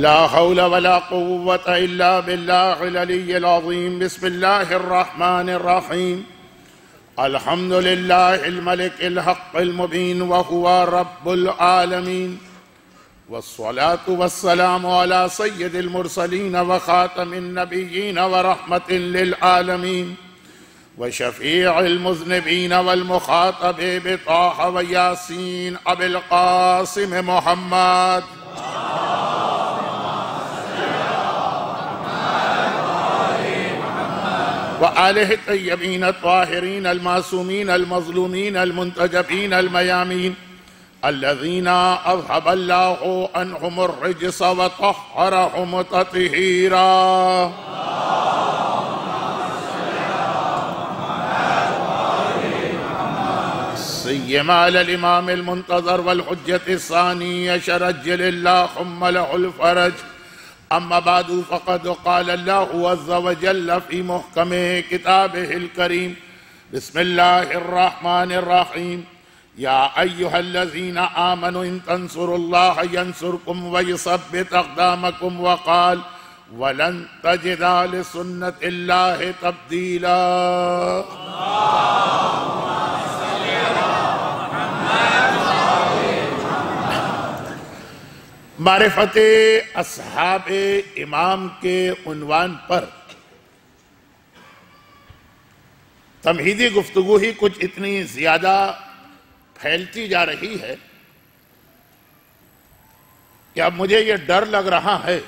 لا حول ولا قوة إلا بالله العلي العظيم. بسم الله الرحمن الرحيم. الحمد لله الملك الحق المبين وهو رب العالمين، والصلاة والسلام على سيد المرسلين وخاتم النبيين ورحمة للعالمين وشفيع المذنبين والمخاطب بطه وياسين أبي القاسم محمد وآله الطيبين الطاهرين المعصومين المظلومين المنتجبين الميامين الذين أذهب الله عنهم الرجس وطهرهم تطهيرا. سيما على الإمام المنتظر والحجة الثاني شرجل اللهم له الفرج. أما بعد فقد قال الله عز وجل في محكم كتابه الكريم: بسم الله الرحمن الرحيم. يا أيها الذين آمنوا إن تنصروا الله ينصركم ويثبت أقدامكم، وقال: ولن تجد لسنة الله تبديلا. معرفت اصحاب امام کے عنوان پر تمہیدی گفتگو ہی کچھ اتنی زیادہ پھیلتی جا رہی ہے کہ اب مجھے یہ ڈر لگ رہا ہے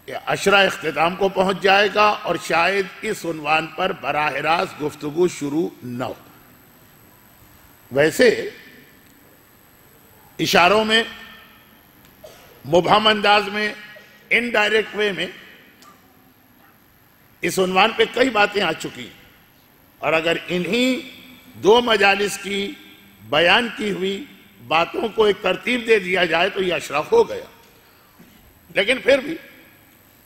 کہ عشرہ اختتام کو پہنچ جائے گا اور شاید اس عنوان پر براہ راست گفتگو شروع نہ ہو. ویسے اشاروں میں، مبہم انداز میں، انڈائریکٹ وے میں اس عنوان پہ کئی باتیں آ چکی ہیں، اور اگر انہی دو مجالس کی بیان کی ہوئی باتوں کو ایک ترتیب دے دیا جائے تو یہ اشرف ہو گیا. لیکن پھر بھی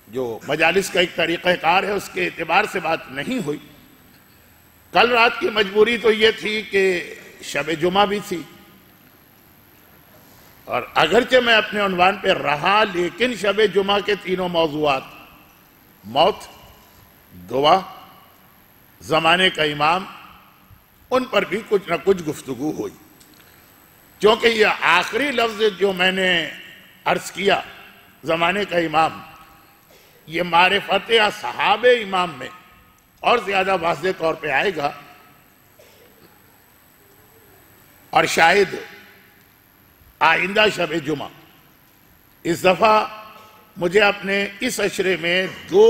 جو مجالس کا ایک طریقہ کار ہے اس کے اعتبار سے بات نہیں ہوئی. کل رات کی مجبوری تو یہ تھی کہ شب جمعہ بھی تھی، اور اگرچہ میں اپنے عنوان پہ رہا لیکن شب جمعہ کے تینوں موضوعات، موت، دعا، زمانے کا امام، ان پر بھی کچھ نہ کچھ گفتگو ہوئی. کیونکہ یہ آخری لفظ جو میں نے عرض کیا، زمانے کا امام، یہ معرفت اصحاب امام میں اور زیادہ واضح طور پہ آئے گا، اور شاید آئندہ شب جمعہ. اس دفعہ مجھے اپنے اس عشرے میں دو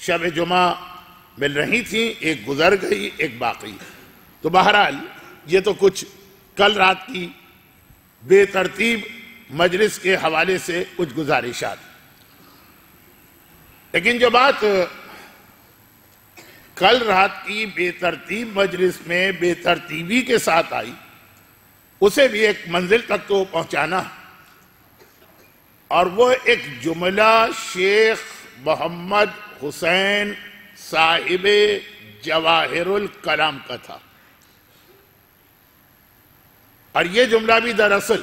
شب جمعہ مل رہی تھیں، ایک گزر گئی، ایک باقی. تو بہرحال یہ تو کچھ کل رات کی بے ترتیب مجلس کے حوالے سے کچھ گزارشات. لیکن جو بات کل رات کی بے ترتیب مجلس میں بے ترتیبی کے ساتھ آئی، اسے بھی ایک منزل تک تو پہنچانا، اور وہ ایک جملہ شیخ محمد حسین صاحب جواہر الکلام کا تھا. اور یہ جملہ بھی دراصل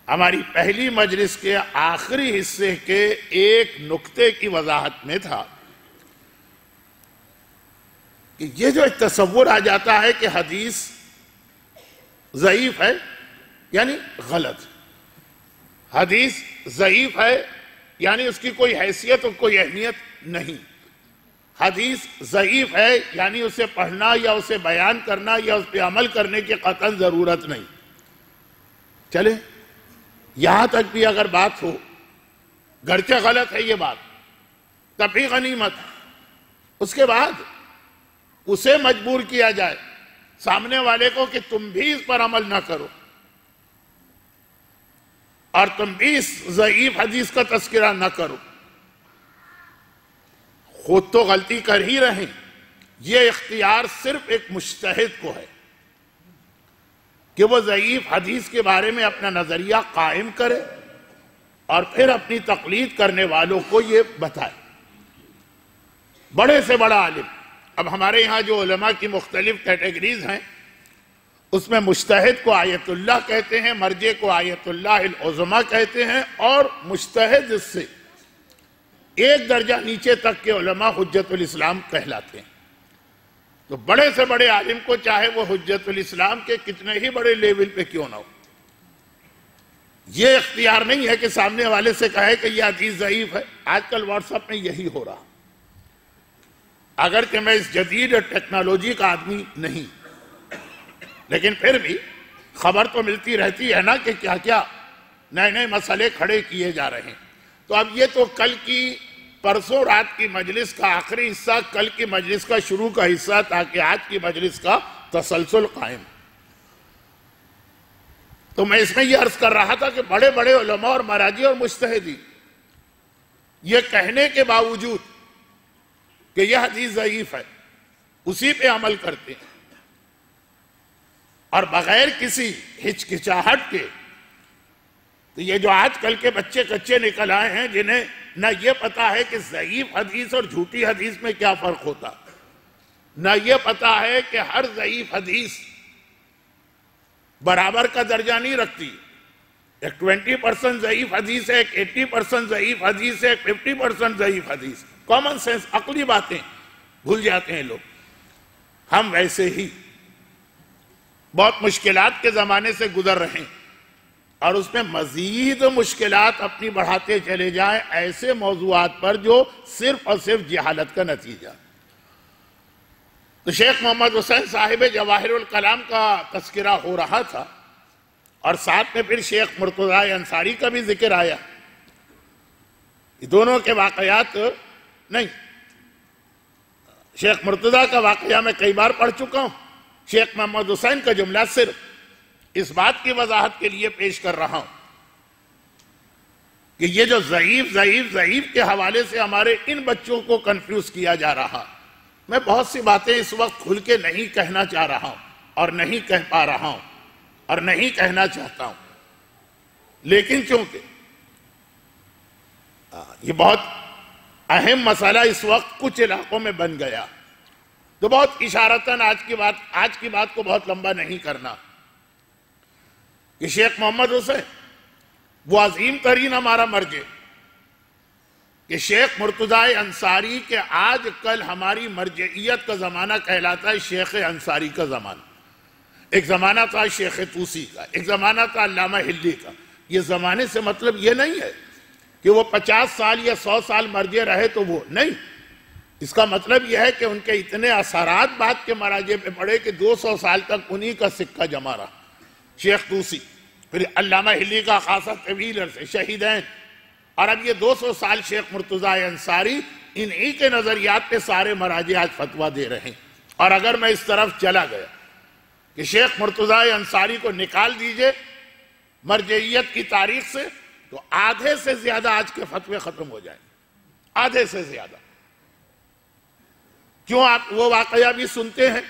ہماری پہلی مجلس کے آخری حصے کے ایک نقطے کی وضاحت میں تھا کہ یہ جو ایک تصور آ جاتا ہے کہ حدیث ضعیف ہے یعنی غلط، حدیث ضعیف ہے یعنی اس کی کوئی حیثیت اور کوئی اہمیت نہیں، حدیث ضعیف ہے یعنی اسے پڑھنا یا اسے بیان کرنا یا اس پہ عمل کرنے کی قطعاً ضرورت نہیں. چلے یہاں تک بھی اگر بات ہو، گرچہ غلط ہے یہ بات، تب بھی غنیمت. اس کے بعد اسے مجبور کیا جائے سامنے والے کو کہ تم بھی اس پر عمل نہ کرو، اور تم بھی اس ضعیف حدیث کا تذکرہ نہ کرو. خود تو غلطی کر ہی رہے، یہ اختیار صرف ایک مجتہد کو ہے کہ وہ ضعیف حدیث کے بارے میں اپنا نظریہ قائم کرے اور پھر اپنی تقلید کرنے والوں کو یہ بتائے. بڑے سے بڑا عالم، اب ہمارے یہاں جو علماء کی مختلف کیٹیگریز ہیں اس میں مجتہد کو آیت اللہ کہتے ہیں، مرجع کو آیت اللہ العظمیٰ کہتے ہیں، اور مجتہد اس سے ایک درجہ نیچے تک کے علماء حجت الاسلام کہلاتے ہیں۔ تو بڑے سے بڑے عالم کو، چاہے وہ حجت الاسلام کے کتنے ہی بڑے لیول پہ کیوں نہ ہو، یہ اختیار نہیں ہے کہ سامنے والے سے کہے کہ یہ حدیث ضعیف ہے۔ آج کل واٹس ایپ میں یہی ہو رہا، اگرچہ میں اس جدید ٹیکنالوجی کا آدمی نہیں، لیکن پھر بھی خبر تو ملتی رہتی ہے نا کہ کیا کیا نئے نئے مسئلے کھڑے کیے جا رہے ہیں۔ تو اب یہ تو کل کی پرسوں رات کی مجلس کا آخری حصہ، کل کی مجلس کا شروع کا حصہ، تاکہ آج کی مجلس کا تسلسل قائم۔ تو میں اس میں یہ عرض کر رہا تھا کہ بڑے بڑے علماء اور مراجع اور مجتہدین یہ کہنے کے باوجود کہ یہ حدیث ضعیف ہے، اسی پہ عمل کرتے ہیں، اور بغیر کسی ہچکچاہٹ کے۔ تو یہ جو آج کل کے بچے کچے نکل آئے ہیں، جنہیں نہ یہ پتا ہے کہ ضعیف حدیث اور جھوٹی حدیث میں کیا فرق ہوتا، نہ یہ پتا ہے کہ ہر ضعیف حدیث برابر کا درجہ نہیں رکھتی، ایک 20% ضعیف حدیث ہے، ایک 80% ضعیف حدیث ہے، ایک 50% ضعیف حدیث۔ کامن سینس، عقلی باتیں بھول جاتے ہیں لوگ۔ ہم ویسے ہی بہت مشکلات کے زمانے سے گزر رہے ہیں، اور اس میں مزید مشکلات اپنی بڑھاتے چلے جائیں ایسے موضوعات پر جو صرف اور صرف جہالت کا نتیجہ۔ تو شیخ محمد حسین صاحب جواہر الکلام کا تذکرہ ہو رہا تھا، اور ساتھ میں پھر شیخ مرتضی انصاری کا بھی ذکر آیا۔ یہ دونوں کے واقعات نہیں، شیخ مرتضی کا واقعہ میں کئی بار پڑھ چکا ہوں، شیخ محمد حسین کا جملہ صرف اس بات کی وضاحت کے لیے پیش کر رہا ہوں کہ یہ جو ضعیف ضعیف ضعیف کے حوالے سے ہمارے ان بچوں کو کنفیوز کیا جا رہا، میں بہت سی باتیں اس وقت کھل کے نہیں کہنا چاہ رہا ہوں، اور نہیں کہہ پا رہا ہوں، اور نہیں کہنا چاہتا ہوں، لیکن چونکہ یہ بہت اہم مسئلہ اس وقت کچھ علاقوں میں بن گیا، تو بہت اشارتاً آج کی بات کو بہت لمبا نہیں کرنا کہ شیخ محمد حسین وہ عظیم ترین ہمارا مرجع کہ شیخ مرتضی انصاری کے آج کل ہماری مرجعیت کا زمانہ کہلاتا ہے شیخ انصاری کا زمانہ۔ ایک زمانہ تھا شیخ طوسی کا، ایک زمانہ تھا علامہ حلی کا۔ یہ زمانے سے مطلب یہ نہیں ہے کہ وہ 50 سال یا 100 سال مرجع رہے تو وہ نہیں، اس کا مطلب یہ ہے کہ ان کے اتنے اثرات بعد کے مراجع پہ پڑے کہ 200 سال تک انہی کا سکہ جمع رہا۔ شیخ طوسی، پھر علامہ حلی کا خاصا طویل عرصے، شہیدین، اور اب یہ 200 سال شیخ مرتضی انصاری، انہی کے نظریات پہ سارے مراجع آج فتویٰ دے رہے ہیں۔ اور اگر میں اس طرف چلا گیا کہ شیخ مرتضی انصاری کو نکال دیجئے مرجعیت کی تاریخ سے، تو آدھے سے زیادہ آج کے فتوے ختم ہو جائیں، آدھے سے زیادہ۔ کیوں؟ آپ وہ واقعہ بھی سنتے ہیں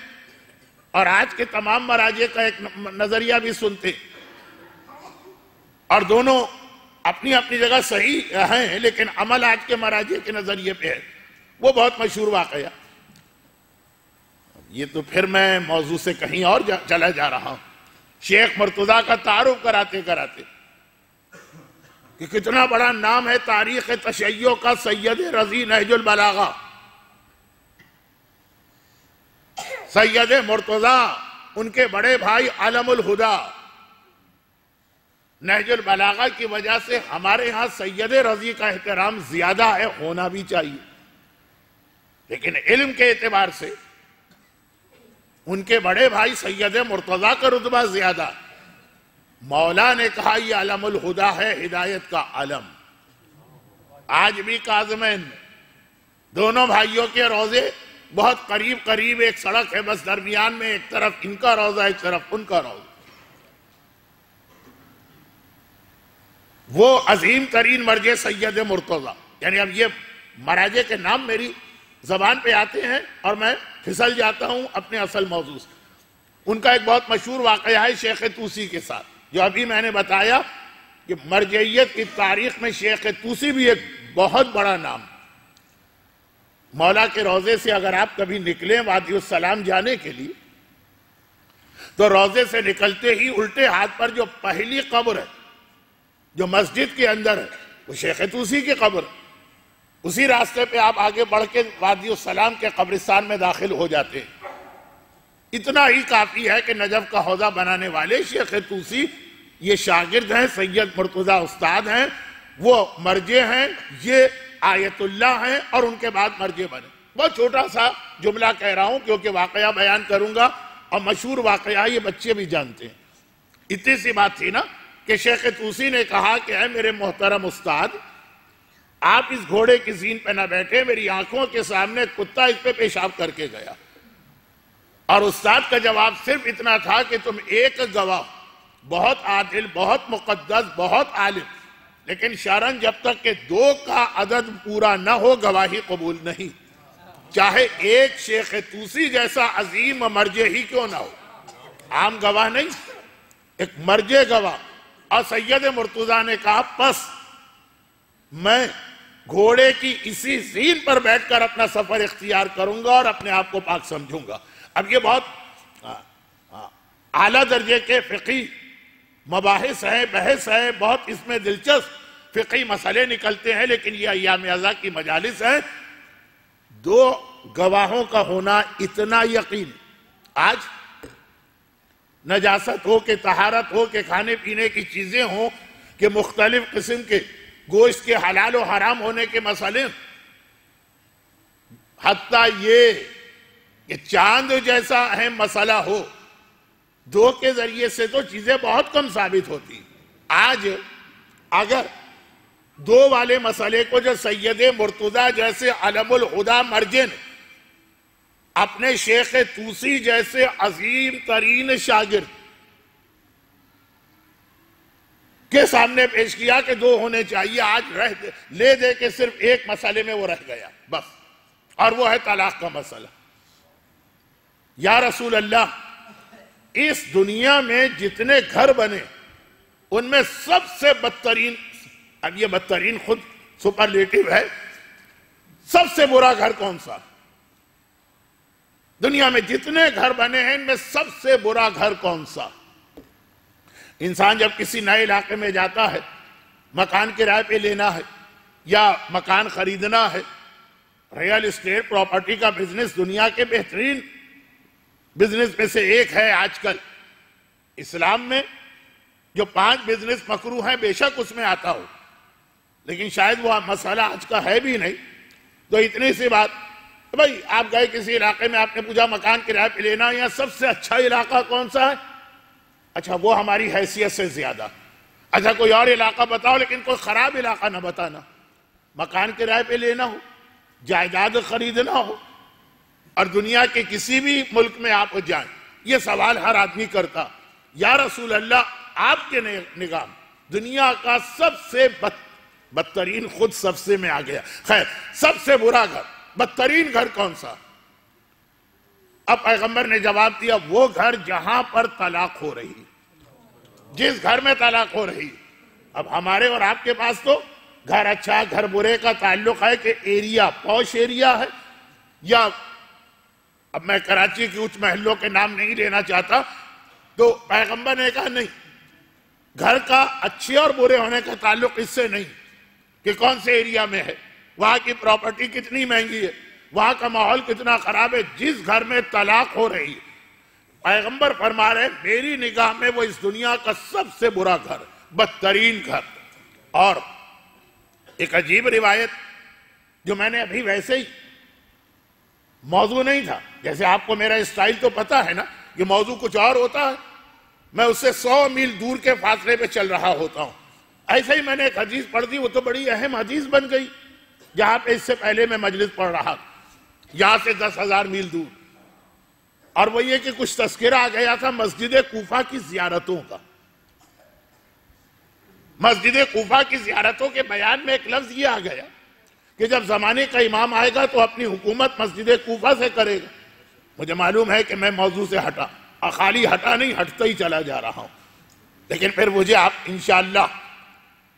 اور آج کے تمام مراجع کا ایک نظریہ بھی سنتے ہیں، اور دونوں اپنی اپنی جگہ صحیح ہیں، لیکن عمل آج کے مراجع کے نظریے پہ ہے۔ وہ بہت مشہور واقعہ، یہ تو پھر میں موضوع سے کہیں اور چلا جا رہا ہوں۔ شیخ مرتضی کا تعارف کراتے کراتے کہ کتنا بڑا نام ہے تاریخ تشیع کا سید رضی نہج البلاغہ، سید مرتضی، ان کے بڑے بھائی علم الہدا۔ نہج البلاغہ کی وجہ سے ہمارے ہاں سید رضی کا احترام زیادہ ہے، ہونا بھی چاہیے، لیکن علم کے اعتبار سے ان کے بڑے بھائی سید مرتضی کا رتبہ زیادہ۔ مولا نے کہا یہ علم الہدا ہے، ہدایت کا علم۔ آج بھی کاظمین میں دونوں بھائیوں کے روزے بہت قریب قریب، ایک سڑک ہے بس درمیان میں، ایک طرف ان کا روزہ ایک طرف ان کا روزہ۔ وہ عظیم ترین مرجع سید مرتضی، یعنی اب یہ مراجع کے نام میری زبان پہ آتے ہیں اور میں پھسل جاتا ہوں اپنے اصل موضوع سے۔ ان کا ایک بہت مشہور واقعہ ہے شیخ طوسی کے ساتھ، جو ابھی میں نے بتایا کہ مرجعیت کی تاریخ میں شیخ طوسی بھی ایک بہت بڑا نام۔ مولا کے روزے سے اگر آپ کبھی نکلیں وادی السلام جانے کے لیے، تو روضے سے نکلتے ہی الٹے ہاتھ پر جو پہلی قبر ہے جو مسجد کے اندر ہے وہ شیخ طوسی کی قبر ہے. اسی راستے پہ آپ آگے بڑھ کے وادی السلام کے قبرستان میں داخل ہو جاتے ہیں. اتنا ہی کافی ہے کہ نجف کا حوضہ بنانے والے شیخ طوسی یہ شاگرد ہیں، سید مرتضی استاد ہیں، وہ مرجع ہیں، یہ آیت اللہ ہیں اور ان کے بعد مرجع بنے. بہت چھوٹا سا جملہ کہہ رہا ہوں کیونکہ واقعہ بیان کروں گا اور مشہور واقعہ یہ بچے بھی جانتے ہیں. اتنی سی بات تھی نا کہ شیخ طوسی نے کہا کہ اے میرے محترم استاد، آپ اس گھوڑے کی زین پہ نہ بیٹھے، میری آنکھوں کے سامنے کتا اس پہ پیشاب کر کے گیا. اور استاد کا جواب صرف اتنا تھا کہ تم ایک گواہ، بہت عادل، بہت مقدس، بہت عالم، لیکن شرن جب تک کہ 2 کا عدد پورا نہ ہو گواہی قبول نہیں، چاہے ایک شیخ طوسی جیسا عظیم مرجع ہی کیوں نہ ہو. عام گواہ نہیں، ایک مرجع گواہ. اور سید مرتضیٰ نے کہا پس میں گھوڑے کی اسی زین پر بیٹھ کر اپنا سفر اختیار کروں گا اور اپنے آپ کو پاک سمجھوں گا. اب یہ بہت اعلیٰ درجے کے فقہی مباحث ہیں، بحث ہے، بہت اس میں دلچسپ فقہی مسئلے نکلتے ہیں، لیکن یہ ایام ازا کی مجالس ہیں. 2 گواہوں کا ہونا اتنا یقین. آج نجاست ہو کہ طہارت ہو کہ کھانے پینے کی چیزیں ہوں کہ مختلف قسم کے گوشت کے حلال و حرام ہونے کے مسئلے، حتیٰ یہ کہ چاند جیسا اہم مسئلہ ہو، 2 کے ذریعے سے تو چیزیں بہت کم ثابت ہوتی. آج اگر 2 والے مسئلے کو جو سید مرتضیٰ جیسے علم الہدیٰ مرجع نے اپنے شیخ طوسی جیسے عظیم ترین شاگرد کے سامنے پیش کیا کہ 2 ہونے چاہیے، آج لے دے کے صرف ایک مسئلے میں وہ رہ گیا بس، اور وہ ہے طلاق کا مسئلہ. یا رسول اللہ، اس دنیا میں جتنے گھر بنے ان میں سب سے بدترین، اب یہ بدترین خود سپرلیٹو ہے، سب سے برا گھر کون سا؟ دنیا میں جتنے گھر بنے ہیں ان میں سب سے برا گھر کون سا؟ انسان جب کسی نئے علاقے میں جاتا ہے، مکان کرائے پہ لینا ہے یا مکان خریدنا ہے، ریل اسٹیٹ پراپرٹی کا بزنس دنیا کے بہترین بزنس میں سے ایک ہے. آج کل اسلام میں جو 5 بزنس مکروہ ہیں بے شک اس میں آتا ہو، لیکن شاید وہ مسئلہ آج کا ہے بھی نہیں. تو اتنی سی بات، بھائی آپ گئے کسی علاقے میں، آپ نے پوچھا مکان کرائے پہ لینا یا سب سے اچھا علاقہ کون سا ہے؟ اچھا وہ ہماری حیثیت سے زیادہ، اچھا کوئی اور علاقہ بتاؤ لیکن کوئی خراب علاقہ نہ بتانا. مکان کرائے پہ لینا ہو، جائیداد خریدنا ہو، اور دنیا کے کسی بھی ملک میں آپ جائیں، یہ سوال ہر آدمی کرتا، یا رسول اللہ آپ کے نگاہ دنیا کا سب سے بدترین، خود سب سے میں آ گیا، خیر سب سے برا گھر، بدترین گھر کون سا؟ اب پیغمبر نے جواب دیا، وہ گھر جہاں پر طلاق ہو رہی، جس گھر میں طلاق ہو رہی. اب ہمارے اور آپ کے پاس تو گھر اچھا گھر برے کا تعلق ہے کہ ایریا پوش ایریا ہے، یا اب میں کراچی کی اونچ محلوں کے نام نہیں لینا چاہتا. تو پیغمبر نے کہا نہیں، گھر کا اچھے اور برے ہونے کا تعلق اس سے نہیں کہ کون سے ایریا میں ہے، وہاں کی پراپرٹی کتنی مہنگی ہے، وہاں کا ماحول کتنا خراب ہے. جس گھر میں طلاق ہو رہی ہے، پیغمبر فرما رہے میری نگاہ میں وہ اس دنیا کا سب سے برا گھر، بدترین گھر. اور ایک عجیب روایت جو میں نے ابھی ویسے ہی، موضوع نہیں تھا، جیسے آپ کو میرا اسٹائل تو پتا ہے نا، یہ موضوع کچھ اور ہوتا ہے، میں اس سے 100 میل دور کے فاصلے پہ چل رہا ہوتا ہوں. ایسے ہی میں نے ایک حدیث پڑھ دی، وہ تو بڑی اہم حدیث بن گئی، جہاں پہ اس سے پہلے میں مجلس پڑھ رہا، یہاں سے 10,000 میل دور. اور وہ یہ کہ کچھ تذکرہ آ گیا تھا مسجد کوفہ کی زیارتوں کا. مسجد کوفہ کی زیارتوں کے بیان میں ایک لفظ یہ آ گیا کہ جب زمانے کا امام آئے گا تو اپنی حکومت مسجد کوفہ سے کرے گا. مجھے معلوم ہے کہ میں موضوع سے ہٹا، اور خالی ہٹا نہیں، ہٹتا ہی چلا جا رہا ہوں، لیکن پھر مجھے آپ انشاءاللہ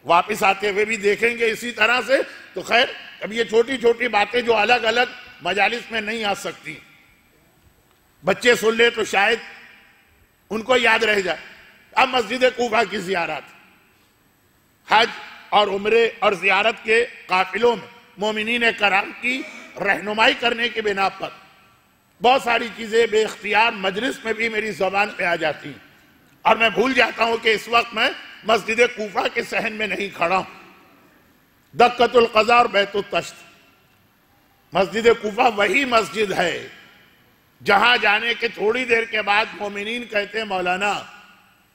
واپس آتے ہوئے بھی دیکھیں گے اسی طرح سے. تو خیر، اب یہ چھوٹی چھوٹی باتیں جو الگ الگ مجالس میں نہیں آ سکتی، بچے سن لے تو شاید ان کو یاد رہ جائے۔ اب مسجد کوفہ کی زیارت، حج اور عمرے اور زیارت کے قافلوں میں مومنین کرام کی رہنمائی کرنے کی بنا پر بہت ساری چیزیں بے اختیار مجلس میں بھی میری زبان پہ آ جاتی ہیں، اور میں بھول جاتا ہوں کہ اس وقت میں مسجد کوفہ کے صحن میں نہیں کھڑا ہوں۔ دکۃ القضاء اور بیت التشت، مسجد کوفہ وہی مسجد ہے جہاں جانے کے تھوڑی دیر کے بعد مومنین کہتے ہیں مولانا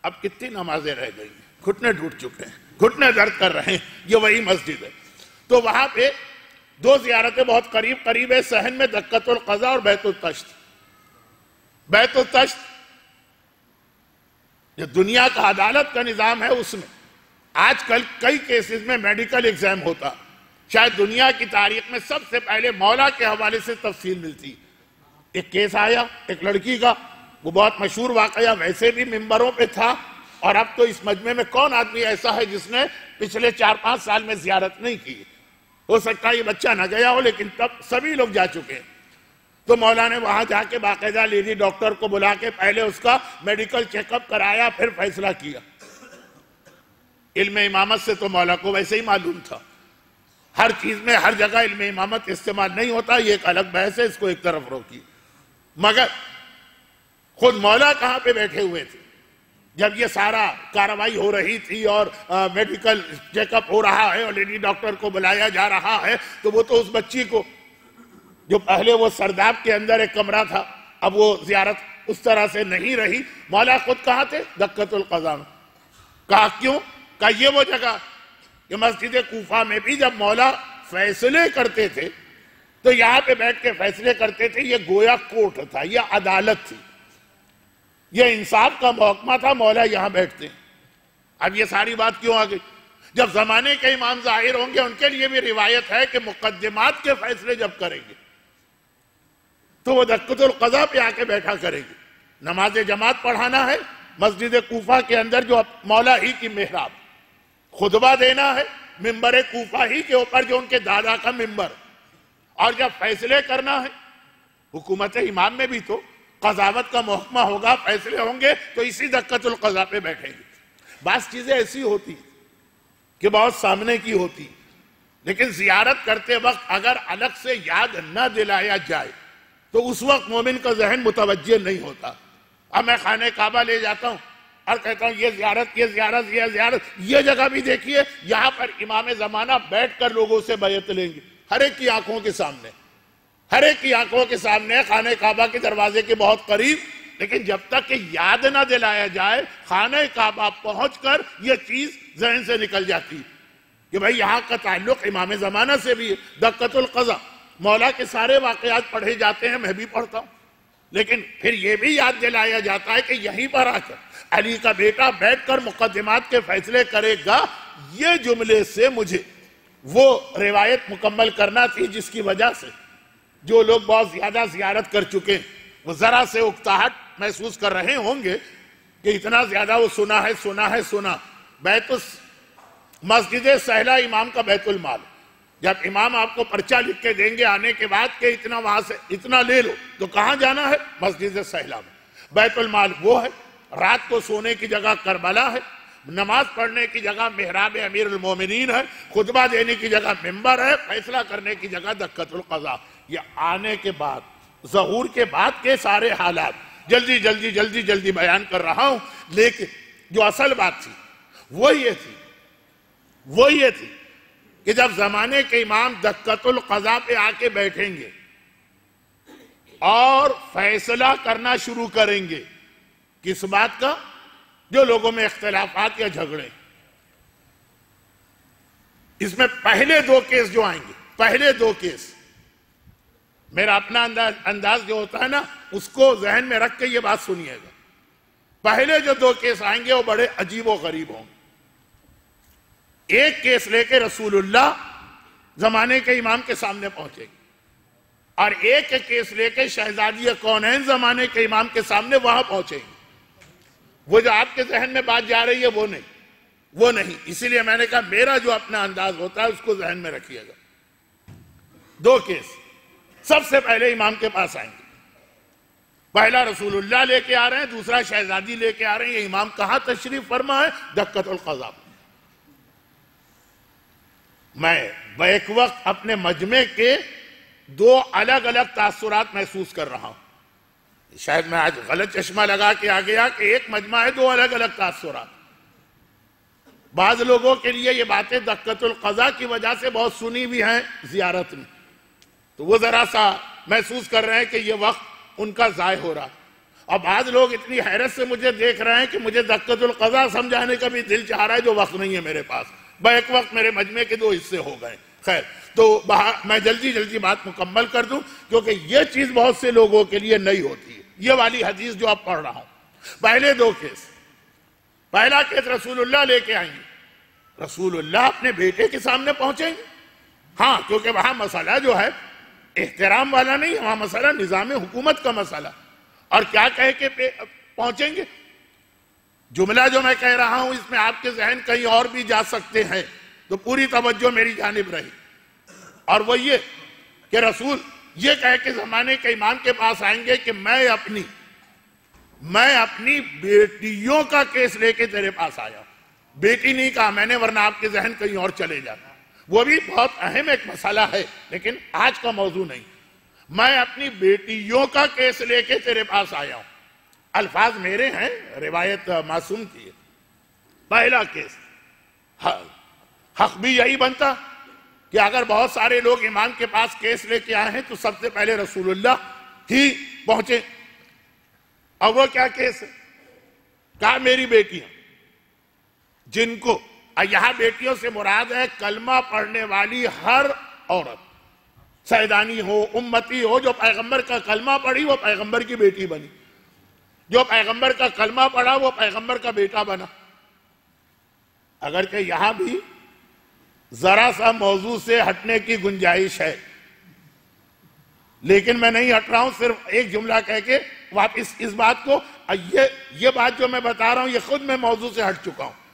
اب کتنی نمازیں رہ گئی ہیں، گھٹنے ٹوٹ چکے ہیں، گھٹنے درد کر رہے ہیں، یہ وہی مسجد ہے۔ تو وہاں پہ دو زیارتیں بہت قریب قریب ہے صحن میں، دکۃ القضاء اور بیت التشت۔ بیت التشت جو دنیا کا عدالت کا نظام ہے، اس میں آج کل کئی کیسز میں میڈیکل ایگزام ہوتا، شاید دنیا کی تاریخ میں سب سے پہلے مولا کے حوالے سے تفصیل ملتی۔ ایک کیس آیا ایک لڑکی کا، وہ بہت مشہور واقعہ ویسے بھی ممبروں پہ تھا، اور اب تو اس مجمع میں کون آدمی ایسا ہے جس نے پچھلے 4-5 سال میں زیارت نہیں کی؟ ہو سکتا ہے یہ بچہ نہ گیا ہو، لیکن تب سبھی لوگ جا چکے ہیں۔ تو مولا نے وہاں جا کے باقاعدہ لیڈی ڈاکٹر کو بلا کے پہلے اس کا میڈیکل چیک اپ کرایا، پھر فیصلہ کیا۔ علم امامت سے تو مولا کو ویسے ہی معلوم تھا، ہر چیز میں ہر جگہ علم امامت استعمال نہیں ہوتا، یہ ایک الگ بحث ہے، اس کو ایک طرف روکی۔ مگر خود مولا کہاں پہ بیٹھے ہوئے تھے جب یہ سارا کارروائی ہو رہی تھی اور میڈیکل چیک اپ ہو رہا ہے اور لیڈی ڈاکٹر کو بلایا جا رہا ہے، تو وہ تو اس بچی کو جو پہلے وہ سرداب کے اندر ایک کمرہ تھا، اب وہ زیارت اس طرح سے نہیں رہی۔ مولا خود کہاں تھے؟ دکۃ القضاء میں۔ کہا کیوں؟ کہا یہ وہ جگہ کہ مسجد کوفہ میں بھی جب مولا فیصلے کرتے تھے تو یہاں پہ بیٹھ کے فیصلے کرتے تھے، یہ گویا کورٹ تھا، یہ عدالت تھی، یہ انصاف کا محکمہ تھا، مولا یہاں بیٹھتے ہیں۔ اب یہ ساری بات کیوں آ گئی؟ جب زمانے کے امام ظاہر ہوں گے ان کے لیے بھی روایت ہے کہ مقدمات کے فیصلے جب کریں گے تو وہ دکۃ القضاء پہ آ کے بیٹھا کرے گی۔ نماز جماعت پڑھانا ہے مسجد کوفہ کے اندر جو مولا ہی کی محراب، خطبہ دینا ہے ممبر کوفہ ہی کے اوپر جو ان کے دادا کا ممبر، اور جب فیصلے کرنا ہے حکومت امام میں بھی تو قضاوت کا محکمہ ہوگا، فیصلے ہوں گے تو اسی دکۃ القضاء پہ بیٹھیں گے۔ بعض چیزیں ایسی ہوتی کہ بہت سامنے کی ہوتی، لیکن زیارت کرتے وقت اگر الگ سے یاد نہ دلایا جائے تو اس وقت مومن کا ذہن متوجہ نہیں ہوتا۔ اب میں خانہ کعبہ لے جاتا ہوں اور کہتا ہوں یہ زیارت یہ زیارت یہ زیارت، یہ جگہ بھی دیکھیے، یہاں پر امام زمانہ بیٹھ کر لوگوں سے بیعت لیں گے، ہر ایک کی آنکھوں کے سامنے، ہر ایک کی آنکھوں کے سامنے، خانہ کعبہ کے دروازے کے بہت قریب، لیکن جب تک کہ یاد نہ دلایا جائے خانہ کعبہ پہنچ کر یہ چیز ذہن سے نکل جاتی کہ بھئی یہاں کا تعلق امام زمانہ سے بھی ہے۔ دکۃ القضاء، مولا کے سارے واقعات پڑھے جاتے ہیں، میں بھی پڑھتا ہوں، لیکن پھر یہ بھی یاد دلایا جاتا ہے کہ یہیں پر آ کر علی کا بیٹا بیٹھ کر مقدمات کے فیصلے کرے گا۔ یہ جملے سے مجھے وہ روایت مکمل کرنا تھی جس کی وجہ سے جو لوگ بہت زیادہ زیارت کر چکے ہیں وہ ذرا سے اکتاہٹ محسوس کر رہے ہوں گے کہ اتنا زیادہ وہ سنا۔ مسجد سہلہ امام کا بیت المال، جب امام آپ کو پرچہ لکھ کے دیں گے آنے کے بعد کہ اتنا وہاں سے اتنا لے لو، تو کہاں جانا ہے؟ مسجد سہلہ میں۔ بیت المال وہ ہے، رات کو سونے کی جگہ کربلا ہے، نماز پڑھنے کی جگہ محراب امیر المومنین ہے، خطبہ دینے کی جگہ ممبر ہے، فیصلہ کرنے کی جگہ دکۃ القضاء۔ یہ آنے کے بعد، ظہور کے بعد کے سارے حالات جلدی بیان کر رہا ہوں، لیکن جو اصل بات تھی وہ یہ تھی کہ جب زمانے کے امام دکۃ القضاء پہ آ کے بیٹھیں گے اور فیصلہ کرنا شروع کریں گے، کس بات کا؟ جو لوگوں میں اختلافات یا جھگڑے، اس میں پہلے دو کیس جو آئیں گے، پہلے دو کیس، میرا اپنا انداز جو ہوتا ہے نا اس کو ذہن میں رکھ کے یہ بات سنیے گا۔ پہلے جو دو کیس آئیں گے وہ بڑے عجیب و غریب ہوں گے۔ ایک کیس لے کے رسول اللہ زمانے کے امام کے سامنے پہنچے گے، اور ایک کیس لے کے شہزادی کونین زمانے کے امام کے سامنے وہاں پہنچے گے۔ وہ جو آپ کے ذہن میں بات جا رہی ہے وہ نہیں، اسی لیے میں نے کہا میرا جو اپنا انداز ہوتا ہے اس کو ذہن میں رکھیے گا۔ دو کیس سب سے پہلے امام کے پاس آئیں گے، پہلا رسول اللہ لے کے آ رہے ہیں، دوسرا شہزادی لے کے آ رہے ہیں. یہ امام کہاں تشریف فرما ہے؟ دکۃ القضا. میں بیک وقت اپنے مجمع کے دو الگ الگ تاثرات محسوس کر رہا ہوں. شاید میں آج غلط چشمہ لگا کے آ گیا کہ ایک مجمع ہے، دو الگ الگ تاثرات. بعض لوگوں کے لیے یہ باتیں دکۃ القضا کی وجہ سے بہت سنی بھی ہیں زیارت میں، تو وہ ذرا سا محسوس کر رہے ہیں کہ یہ وقت ان کا ضائع ہو رہا. اور بعض لوگ اتنی حیرت سے مجھے دیکھ رہے ہیں کہ مجھے دکۃ القضا سمجھانے کا بھی دل چاہ رہا ہے جو وقت نہیں ہے میرے پاس. بیک وقت میرے مجمع کے دو حصے ہو گئے. خیر، تو میں جلدی بات مکمل کر دوں کیونکہ یہ چیز بہت سے لوگوں کے لیے نئی ہوتی ہے. یہ والی حدیث جو اب پڑھ رہا ہوں، پہلے دو کیس. پہلا کیس رسول اللہ لے کے آئیں گے، رسول اللہ اپنے بیٹے کے سامنے پہنچیں گے. ہاں، کیونکہ وہاں مسئلہ جو ہے احترام والا نہیں، وہاں مسئلہ نظام حکومت کا مسئلہ. اور کیا کہہ کے پہنچیں گے؟ جملہ جو میں کہہ رہا ہوں اس میں آپ کے ذہن کہیں اور بھی جا سکتے ہیں، تو پوری توجہ میری جانب رہی. اور وہ یہ کہ رسول یہ کہہ کے زمانے کے امام کے پاس آئیں گے کہ میں اپنی بیٹیوں کا کیس لے کے تیرے پاس آیا. بیٹی نہیں کہا میں نے، ورنہ آپ کے ذہن کہیں اور چلے جاتا. وہ بھی بہت اہم ایک مسئلہ ہے لیکن آج کا موضوع نہیں. میں اپنی بیٹیوں کا کیس لے کے تیرے پاس آیا ہوں. الفاظ میرے ہیں، روایت معصوم کی ہے. پہلا کیس، حق بھی یہی بنتا کہ اگر بہت سارے لوگ امام کے پاس کیس لے کے آئے ہیں تو سب سے پہلے رسول اللہ ہی پہنچے. اور وہ کیا کیس ہے؟ کہا میری بیٹیاں، جن کو یہاں بیٹیوں سے مراد ہے کلمہ پڑھنے والی ہر عورت، سیدانی ہو، امتی ہو، جو پیغمبر کا کلمہ پڑھی وہ پیغمبر کی بیٹی بنی، جو پیغمبر کا کلمہ پڑھا وہ پیغمبر کا بیٹا بنا. اگرچہ یہاں بھی ذرا سا موضوع سے ہٹنے کی گنجائش ہے، لیکن میں نہیں ہٹ رہا ہوں. صرف ایک جملہ کہہ کے واپس اس بات کو، یہ بات جو میں بتا رہا ہوں یہ خود میں موضوع سے ہٹ چکا ہوں.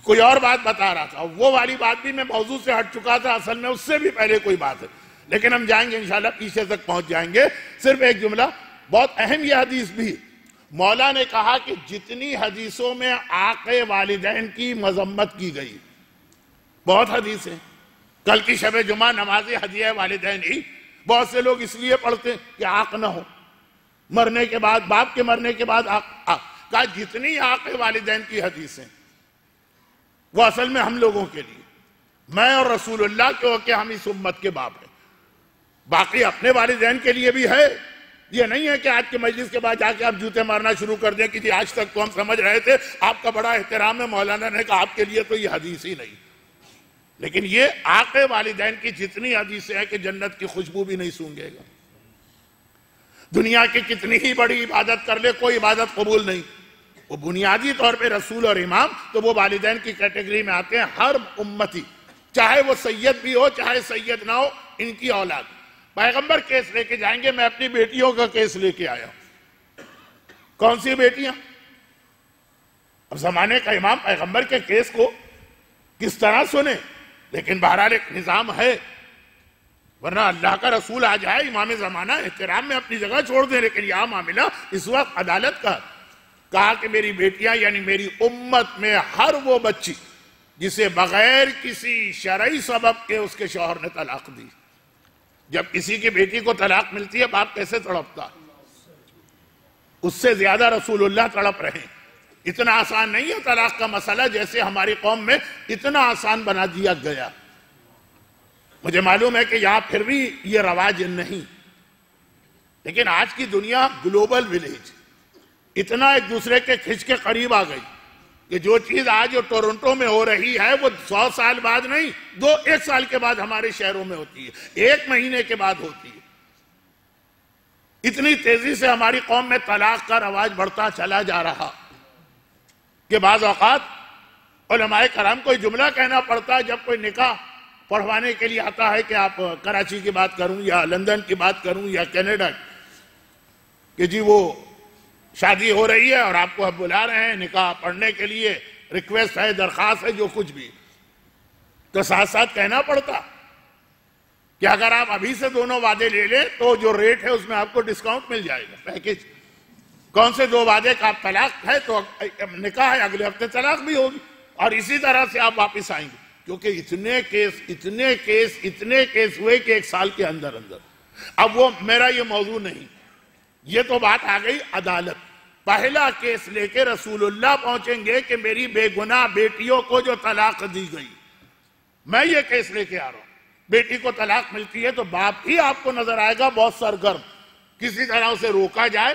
کوئی اور بات بتا رہا تھا، وہ والی بات بھی میں موضوع سے ہٹ چکا تھا، اصل میں اس سے بھی پہلے کوئی بات ہے، لیکن ہم جائیں گے انشاءاللہ، پیچھے تک پہنچ جائیں گے. صرف ایک جملہ، بہت اہم یہ حدیث بھی. مولا نے کہا کہ جتنی حدیثوں میں عاق والدین کی مذمت کی گئی، بہت حدیث ہیں. کل کی شب جمعہ نماز ہدیہ والدین ہی بہت سے لوگ اس لیے پڑھتے کہ عاق نہ ہو، مرنے کے بعد، باپ کے مرنے کے بعد کہا جتنی عاق والدین کی حدیثیں وہ اصل میں ہم لوگوں کے لیے، میں اور رسول اللہ کیونکہ ہم اس امت کے باپ ہیں. باقی اپنے والدین کے لیے بھی ہے. یہ نہیں ہے کہ آج کے مجلس کے بعد جا کے آپ جوتے مارنا شروع کر دیں کہ جی آج تک تو ہم سمجھ رہے تھے آپ کا بڑا احترام ہے، مولانا نے کہا آپ کے لیے تو یہ حدیث ہی نہیں. لیکن یہ عاق والدین کی جتنی حدیثیں ہیں کہ جنت کی خوشبو بھی نہیں سونگے گا. دنیا کی کتنی ہی بڑی عبادت کر لے، کوئی عبادت قبول نہیں. وہ بنیادی طور پہ رسول اور امام تو وہ والدین کی کیٹیگری میں آتے ہیں. ہر امتی، چاہے وہ سید بھی ہو چاہے سید نہ ہو، ان کی اولاد. پیغمبر کیس لے کے جائیں گے، میں اپنی بیٹیوں کا کیس لے کے آیا ہوں. کون سی بیٹیاں؟ اب زمانے کا امام پیغمبر کے کیس کو کس طرح سنے، لیکن بہرحال ایک نظام ہے، ورنہ اللہ کا رسول آ جائے امام زمانہ احترام میں اپنی جگہ چھوڑ دیں. لیکن یہ معاملہ اس وقت عدالت کا. کہا کہ میری بیٹیاں یعنی میری امت میں ہر وہ بچی جسے بغیر کسی شرعی سبب کے اس کے شوہر نے طلاق دی. جب کسی کی بیٹی کو طلاق ملتی ہے باپ کیسے تڑپتا، اس سے زیادہ رسول اللہ تڑپ رہے ہیں. اتنا آسان نہیں ہے طلاق کا مسئلہ جیسے ہماری قوم میں اتنا آسان بنا دیا گیا. مجھے معلوم ہے کہ یہاں پھر بھی یہ رواج نہیں، لیکن آج کی دنیا گلوبل ولیج، اتنا ایک دوسرے کے کھچ کے قریب آ گئی کہ جو چیز آج ٹورنٹو میں ہو رہی ہے وہ 100 سال بعد نہیں، 1 سال کے بعد ہمارے شہروں میں ہوتی ہے، 1 مہینے کے بعد ہوتی ہے. اتنی تیزی سے ہماری قوم میں طلاق کا رواج بڑھتا چلا جا رہا کہ بعض اوقات علماء کرام کو جملہ کہنا پڑتا ہے جب کوئی نکاح پڑھوانے کے لیے آتا ہے کہ آپ کراچی کی بات کروں یا لندن کی بات کروں یا کینیڈا کہ جی وہ شادی ہو رہی ہے اور آپ کو اب بلا رہے ہیں نکاح پڑھنے کے لیے، ریکویسٹ ہے، درخواست ہے، جو کچھ بھی، تو ساتھ ساتھ کہنا پڑتا کہ اگر آپ ابھی سے دونوں وعدے لے لیں تو جو ریٹ ہے اس میں آپ کو ڈسکاؤنٹ مل جائے گا، پیکیج. کون سے دو وعدے کا طلاق ہے تو نکاح ہے، اگلے ہفتے طلاق بھی ہوگی، اور اسی طرح سے آپ واپس آئیں گے، کیونکہ اتنے کیس ہوئے کہ 1 سال کے اندر اندر۔ اب وہ میرا یہ موضوع نہیں، یہ تو بات آ گئی عدالت۔ پہلا کیس لے کے رسول اللہ پہنچیں گے کہ میری بے گناہ بیٹیوں کو جو طلاق دی گئی، میں یہ کیس لے کے آ رہا ہوں۔ بیٹی کو طلاق ملتی ہے تو باپ ہی آپ کو نظر آئے گا بہت سرگرم، کسی طرح اسے روکا جائے،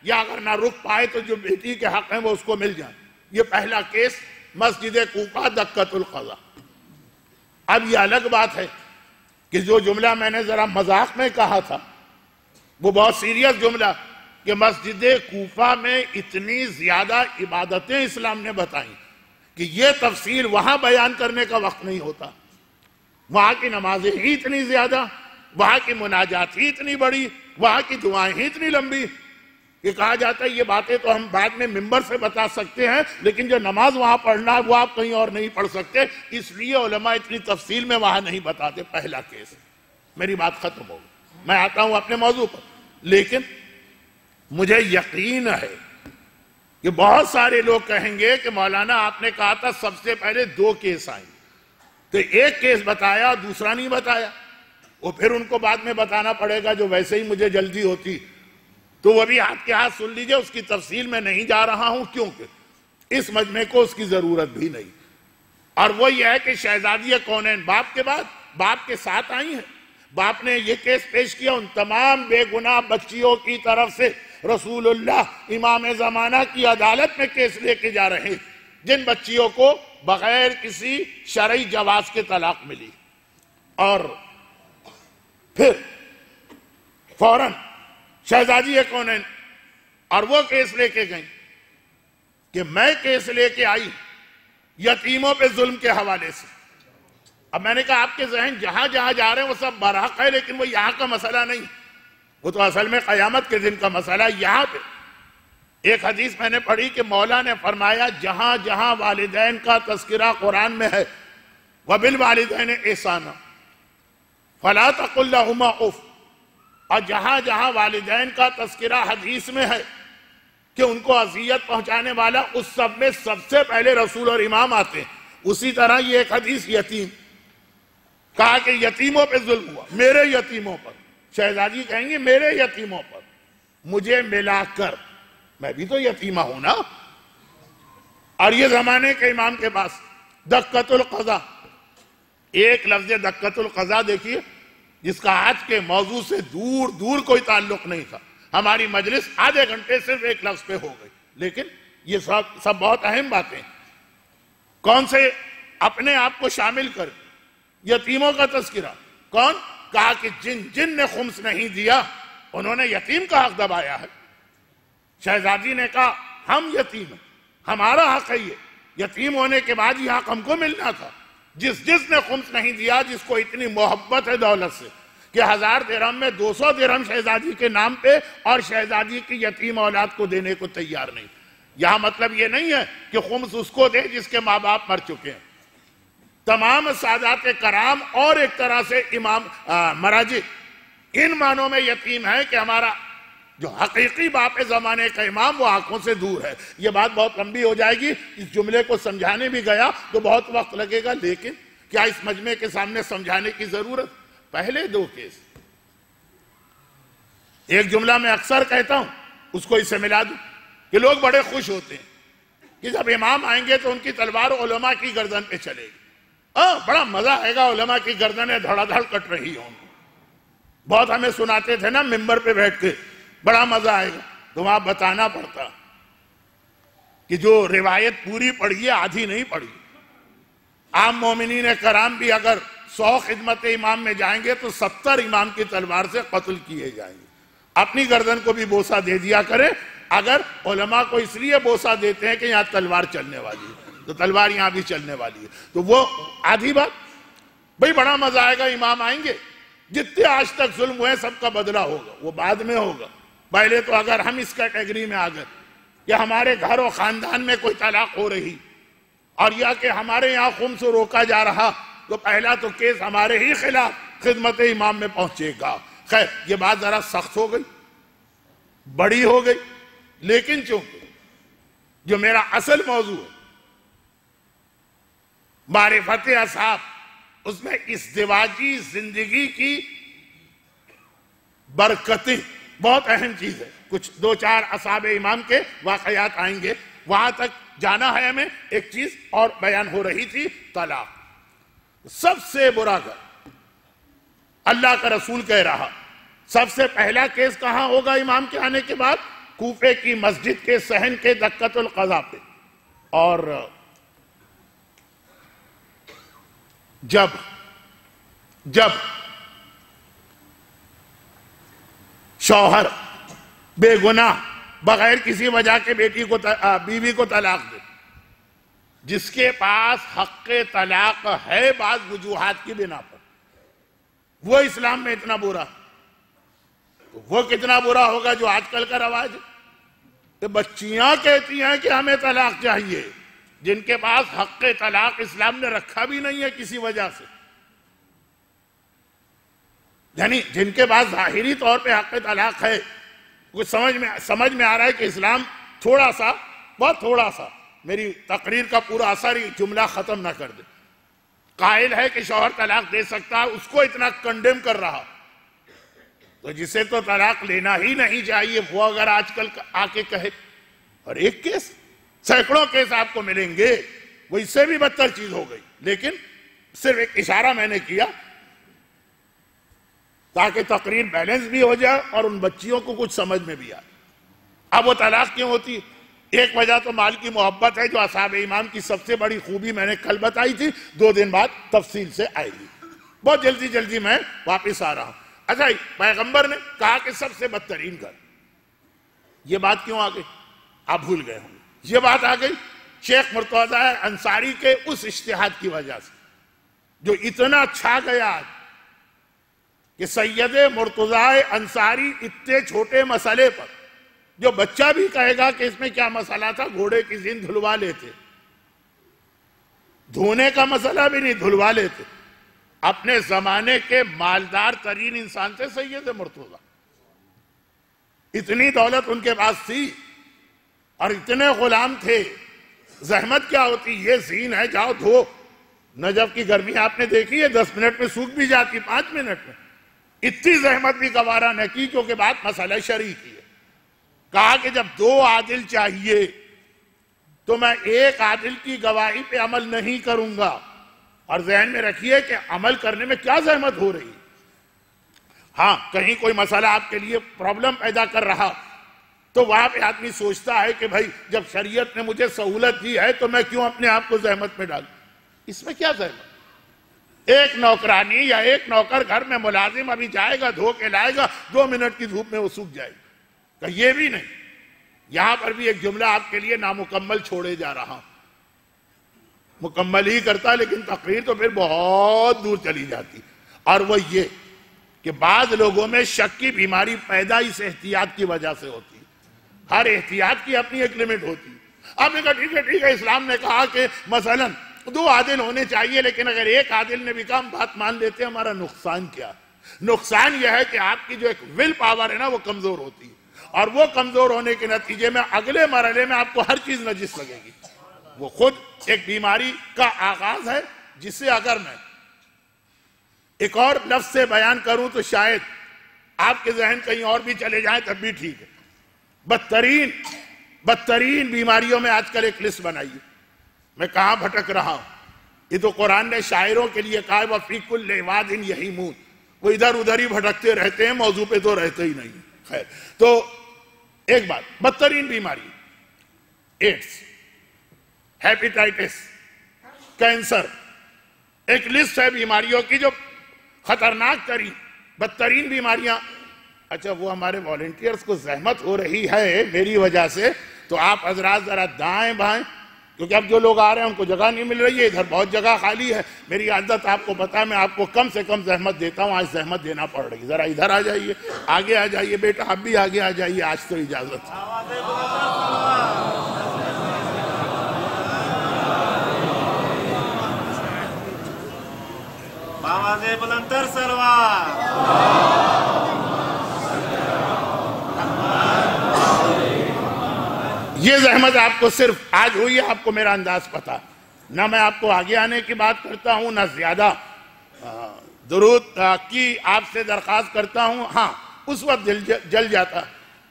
یا اگر نہ رک پائے تو جو بیٹی کے حق ہیں وہ اس کو مل جائیں۔ یہ پہلا کیس مسجد کوفہ دقت القضا۔ اب یہ الگ بات ہے کہ جو جملہ میں نے ذرا مذاق میں کہا تھا وہ بہت سیریس جملہ، کہ مسجد کوفہ میں اتنی زیادہ عبادتیں اسلام نے بتائیں کہ یہ تفصیل وہاں بیان کرنے کا وقت نہیں ہوتا۔ وہاں کی نمازیں ہی اتنی زیادہ، وہاں کی مناجات ہی اتنی بڑی، وہاں کی دعائیں ہی اتنی لمبی کہ کہا جاتا ہے یہ باتیں تو ہم بعد میں ممبر سے بتا سکتے ہیں، لیکن جو نماز وہاں پڑھنا ہے وہ آپ کہیں اور نہیں پڑھ سکتے، اس لیے علماء اتنی تفصیل میں وہاں نہیں بتاتے۔ پہلا کیس، میری بات ختم ہو گئی، میں آتا ہوں اپنے موضوع پر۔ لیکن مجھے یقین ہے کہ بہت سارے لوگ کہیں گے کہ مولانا آپ نے کہا تھا سب سے پہلے 2 کیس آئیں، تو ایک کیس بتایا دوسرا نہیں بتایا، وہ پھر ان کو بعد میں بتانا پڑے گا جو ویسے ہی مجھے جلدی ہوتی، تو وہ بھی ہاتھ کے ہاتھ سن لیجئے، اس کی تفصیل میں نہیں جا رہا ہوں کیونکہ اس مجمع کو اس کی ضرورت بھی نہیں۔ اور وہ یہ ہے کہ شہزادی کونین باپ کے بعد باپ کے ساتھ آئی ہیں، باپ نے یہ کیس پیش کیا ان تمام بے گناہ بچیوں کی طرف سے، رسول اللہ امام زمانہ کی عدالت میں کیس لے کے جا رہے ہیں جن بچیوں کو بغیر کسی شرعی جواز کے طلاق ملی، اور پھر فوراً شہزادی کونین اور وہ کیس لے کے گئیں کہ میں کیس لے کے آئی یتیموں پہ ظلم کے حوالے سے۔ اب میں نے کہا آپ کے ذہن جہاں جہاں جا رہے ہیں وہ سب برحق ہے، لیکن وہ یہاں کا مسئلہ نہیں، وہ تو اصل میں قیامت کے دن کا مسئلہ ہے۔ یہاں پہ ایک حدیث میں نے پڑھی کہ مولا نے فرمایا جہاں جہاں والدین کا تذکرہ قرآن میں ہے وَبِالْوَالِدَيْنِ إِحْسَانًا فَلَا تَقُلْ لَهُمَا أُفٍّ، اور جہاں جہاں والدین کا تذکرہ حدیث میں ہے کہ ان کو اذیت پہنچانے والا، اس سب میں سب سے پہلے رسول اور امام آتے ہیں۔ اسی طرح یہ ایک حدیث یتیم، کہا کہ یتیموں پہ ظلم ہوا، میرے یتیموں پر، شہزادی کہیں گے میرے یتیموں پر، مجھے ملا کر، میں بھی تو یتیمہ ہوں نا۔ اور یہ زمانے کے امام کے پاس دقت القضا، ایک لفظ دقت القضا دیکھیے جس کا آج کے موضوع سے دور دور کوئی تعلق نہیں تھا، ہماری مجلس آدھے گھنٹے صرف ایک لفظ پہ ہو گئی، لیکن یہ سب بہت اہم باتیں۔ کون سے اپنے آپ کو شامل کر یتیموں کا تذکرہ، کون؟ کہا کہ جن نے خمس نہیں دیا انہوں نے یتیم کا حق دبایا ہے۔ شہزادی نے کہا ہم یتیم ہیں، ہمارا حق ہے، یہ یتیم ہونے کے بعد یہ حق ہم کو ملنا تھا۔ جس نے خمس نہیں دیا، جس کو اتنی محبت ہے دولت سے کہ 1000 درہم میں 200 درہم شہزادی کے نام پہ، اور شہزادی کی یتیم اولاد کو دینے کو تیار نہیں۔ یہاں مطلب یہ نہیں ہے کہ خمس اس کو دے جس کے ماں باپ مر چکے ہیں۔ تمام سادات کرام اور ایک طرح سے امام مراجع ان معنوں میں یتیم ہے کہ ہمارا جو حقیقی باپ زمانے کا امام وہ آنکھوں سے دور ہے۔ یہ بات بہت لمبی ہو جائے گی، اس جملے کو سمجھانے بھی گیا تو بہت وقت لگے گا، لیکن کیا اس مجمع کے سامنے سمجھانے کی ضرورت؟ پہلے 2 کیس، ایک جملہ میں اکثر کہتا ہوں اس کو اس سے ملا دوں کہ لوگ بڑے خوش ہوتے ہیں کہ جب امام آئیں گے تو ان کی تلوار علماء کی گردن پہ چلے گی، بڑا مزہ آئے گا، علماء کی گردنیں دھڑا دھڑ کٹ رہی ہوں۔ بہت ہمیں سناتے تھے نا ممبر پہ بیٹھ کے، بڑا مزہ آئے گا، تو وہاں بتانا پڑتا کہ جو روایت پوری پڑھی ہے آدھی نہیں پڑھی۔ عام مومنین کرام بھی اگر 100 خدمت امام میں جائیں گے تو 70 امام کی تلوار سے قتل کیے جائیں گے۔ اپنی گردن کو بھی بوسہ دے دیا کرے، اگر علماء کو اس لیے بوسہ دیتے ہیں کہ یہاں تلوار چلنے والی ہے تو تلوار یہاں بھی چلنے والی ہے، تو وہ آدھی بات۔ بھئی بڑا مزہ آئے گا، امام آئیں گے، جتنے آج تک ظلم ہوئے سب کا بدلہ ہوگا، وہ بعد میں ہوگا۔ پہلے تو اگر ہم اس کیٹیگری میں آ گئے کہ ہمارے گھر و خاندان میں کوئی طلاق ہو رہی اور یا کہ ہمارے یہاں خمس روکا جا رہا، تو پہلا تو کیس ہمارے ہی خلاف خدمت امام میں پہنچے گا۔ خیر یہ بات ذرا سخت ہو گئی، بڑی ہو گئی، لیکن چونکہ جو میرا اصل موضوع ہے معرفت اصحاب، اس میں ازدواجی زندگی کی برکتیں بہت اہم چیز ہے. کچھ دو چار اصحاب امام کے واقعات آئیں گے، وہاں تک جانا ہے ہمیں. ایک چیز اور بیان ہو رہی تھی، طلاق. سب سے برا گھر، اللہ کا رسول کہہ رہا، سب سے پہلا کیس کہاں ہوگا امام کے آنے کے بعد؟ کوفے کی مسجد کے صحن کے دکۃ القضاء پہ. اور جب شوہر بے گناہ بغیر کسی وجہ کے بیوی کو طلاق دے، جس کے پاس حق طلاق ہے بعض وجوہات کی بنا پر، وہ اسلام میں اتنا برا، وہ کتنا برا ہوگا جو آج کل کا رواج ہے کہ بچیاں کہتی ہیں کہ ہمیں طلاق چاہیے، جن کے پاس حق طلاق اسلام نے رکھا بھی نہیں ہے کسی وجہ سے. یعنی جن کے پاس ظاہری طور پہ حق طلاق ہے، کچھ سمجھ میں آ رہا ہے کہ اسلام تھوڑا سا، بہت تھوڑا سا، میری تقریر کا پورا اثر ہی جملہ ختم نہ کر دے، قائل ہے کہ شوہر طلاق دے سکتا ہے، اس کو اتنا کنڈیم کر رہا. تو جسے تو طلاق لینا ہی نہیں چاہیے وہ اگر آج کل آ کے کہے، اور ایک کیس، سینکڑوں کیس آپ کو ملیں گے، وہ اس سے بھی بدتر چیز ہو گئی. لیکن صرف ایک اشارہ میں نے کیا تاکہ تقریر بیلنس بھی ہو جائے اور ان بچیوں کو کچھ سمجھ میں بھی آئے. اب وہ طلاق کیوں ہوتی؟ ایک وجہ تو مال کی محبت ہے، جو اصحاب امام کی سب سے بڑی خوبی میں نے کل بتائی تھی، 2 دن بعد تفصیل سے آئے گی. بہت جلدی میں واپس آ رہا ہوں. اچھا، پیغمبر نے کہا کہ سب سے بدترین گھر، یہ بات کیوں آ گئی؟ آپ بھول گئے ہوں. یہ بات آ گئی شیخ مرتضی انصاری کے اس اجتہاد کی وجہ سے، جو اتنا چھا گیا کہ سید مرتضی انصاری اتنے چھوٹے مسئلے پر، جو بچہ بھی کہے گا کہ اس میں کیا مسئلہ تھا، گھوڑے کی زین دھلوا لیتے، دھونے کا مسئلہ بھی نہیں، دھلوا لیتے. اپنے زمانے کے مالدار ترین انسان تھے سید مرتضی، اتنی دولت ان کے پاس تھی اور اتنے غلام تھے. زحمت کیا ہوتی؟ یہ زین ہے، جاؤ دھو. نجف کی گرمی آپ نے دیکھی ہے، 10 منٹ میں سوکھ بھی جاتی، 5 منٹ میں. اتنی زحمت بھی گوارا نہ کی، کیونکہ بات مسئلہ شرعی کی ہے. کہا کہ جب 2 عادل چاہیے تو میں ایک عادل کی گواہی پہ عمل نہیں کروں گا. اور ذہن میں رکھیے کہ عمل کرنے میں کیا زحمت ہو رہی. ہاں، کہیں کوئی مسئلہ آپ کے لیے پرابلم پیدا کر رہا تو وہاں پہ آدمی سوچتا ہے کہ بھائی جب شریعت نے مجھے سہولت دی ہے تو میں کیوں اپنے آپ کو زحمت میں ڈالوں. اس میں کیا زحمت؟ ایک نوکرانی یا ایک نوکر گھر میں ملازم ابھی جائے گا، دھو کے لائے گا، 2 منٹ کی دھوپ میں وہ سوکھ جائے گا. کہ یہ بھی نہیں. یہاں پر بھی ایک جملہ آپ کے لیے نامکمل چھوڑے جا رہا ہوں. مکمل ہی کرتا لیکن تقریر تو پھر بہت دور چلی جاتی. اور وہ یہ کہ بعض لوگوں میں شک کی بیماری پیدا اس احتیاط کی وجہ سے ہوتی. ہر احتیاط کی اپنی ایک لمٹ ہوتی. آپ نے کہا ٹھیک ہے، اسلام نے کہا کہ مثلا 2 عادل ہونے چاہیے، لیکن اگر ایک عادل نے بھی کہا ہم بات مان لیتے ہیں، ہمارا نقصان کیا؟ نقصان یہ ہے کہ آپ کی جو ایک ول پاور ہے نا، وہ کمزور ہوتی ہے. اور وہ کمزور ہونے کے نتیجے میں اگلے مرحلے میں آپ کو ہر چیز نجس لگے گی. وہ خود ایک بیماری کا آغاز ہے، جس سے اگر میں ایک اور لفظ سے بیان کروں تو شاید آپ کے ذہن کہیں اور بھی چلے جائیں، تب بھی ٹھیک ہے. بدترین بیماریوں میں آج کل ایک لسٹ بنائی ہے. میں کہاں بھٹک رہا ہوں؟ یہ تو قرآن نے شاعروں کے لیے کہا ہے وَفِي كُلِّ وَادٍ يَهِيمُونَ. وہ ادھر ادھر ہی بھٹکتے رہتے ہیں، موضوع پہ تو رہتے ہی نہیں. خیر، تو ایک بات، بدترین بیماری ایڈز، ہیپیٹائٹس، کینسر، ایک لسٹ ہے بیماریوں کی جو خطرناک ترین بدترین بیماریاں. اچھا، وہ ہمارے والنٹیئرز کو زحمت ہو رہی ہے میری وجہ سے، تو آپ حضرات ذرا دائیں بائیں، کیونکہ اب جو لوگ آ رہے ہیں ان کو جگہ نہیں مل رہی ہے. ادھر بہت جگہ خالی ہے. میری عادت آپ کو پتا ہے، میں آپ کو کم سے کم زحمت دیتا ہوں، آج زحمت دینا پڑ رہی. ذرا ادھر آ جائیے، آگے آ جائیے بیٹا، آپ بھی آگے آ جائیے. آج تو اجازت ہے. آواز بلندر سلوات. یہ زحمت آپ کو صرف آج ہوئی ہے، آپ کو میرا انداز پتا، نہ میں آپ کو آگے آنے کی بات کرتا ہوں، نہ زیادہ درود کی آپ سے درخواست کرتا ہوں۔ ہاں اس وقت دل جل جاتا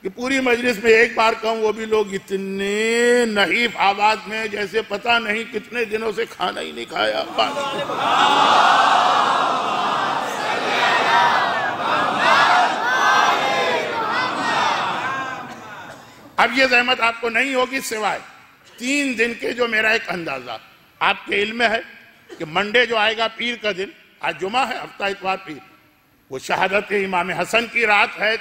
کہ پوری مجلس میں ایک بار کہوں، وہ بھی لوگ اتنے نحیف آواز میں جیسے پتہ نہیں کتنے دنوں سے کھانا ہی نہیں کھایا۔ اب یہ زحمت آپ کو نہیں ہوگی سوائے 3 دن کے، جو میرا ایک اندازہ آپ کے علم میں ہے کہ منڈے جو آئے گا پیر کا دن، آج جمعہ ہے، ہفتہ اتوار پیر، وہ شہادت امام حسن کی رات ہے،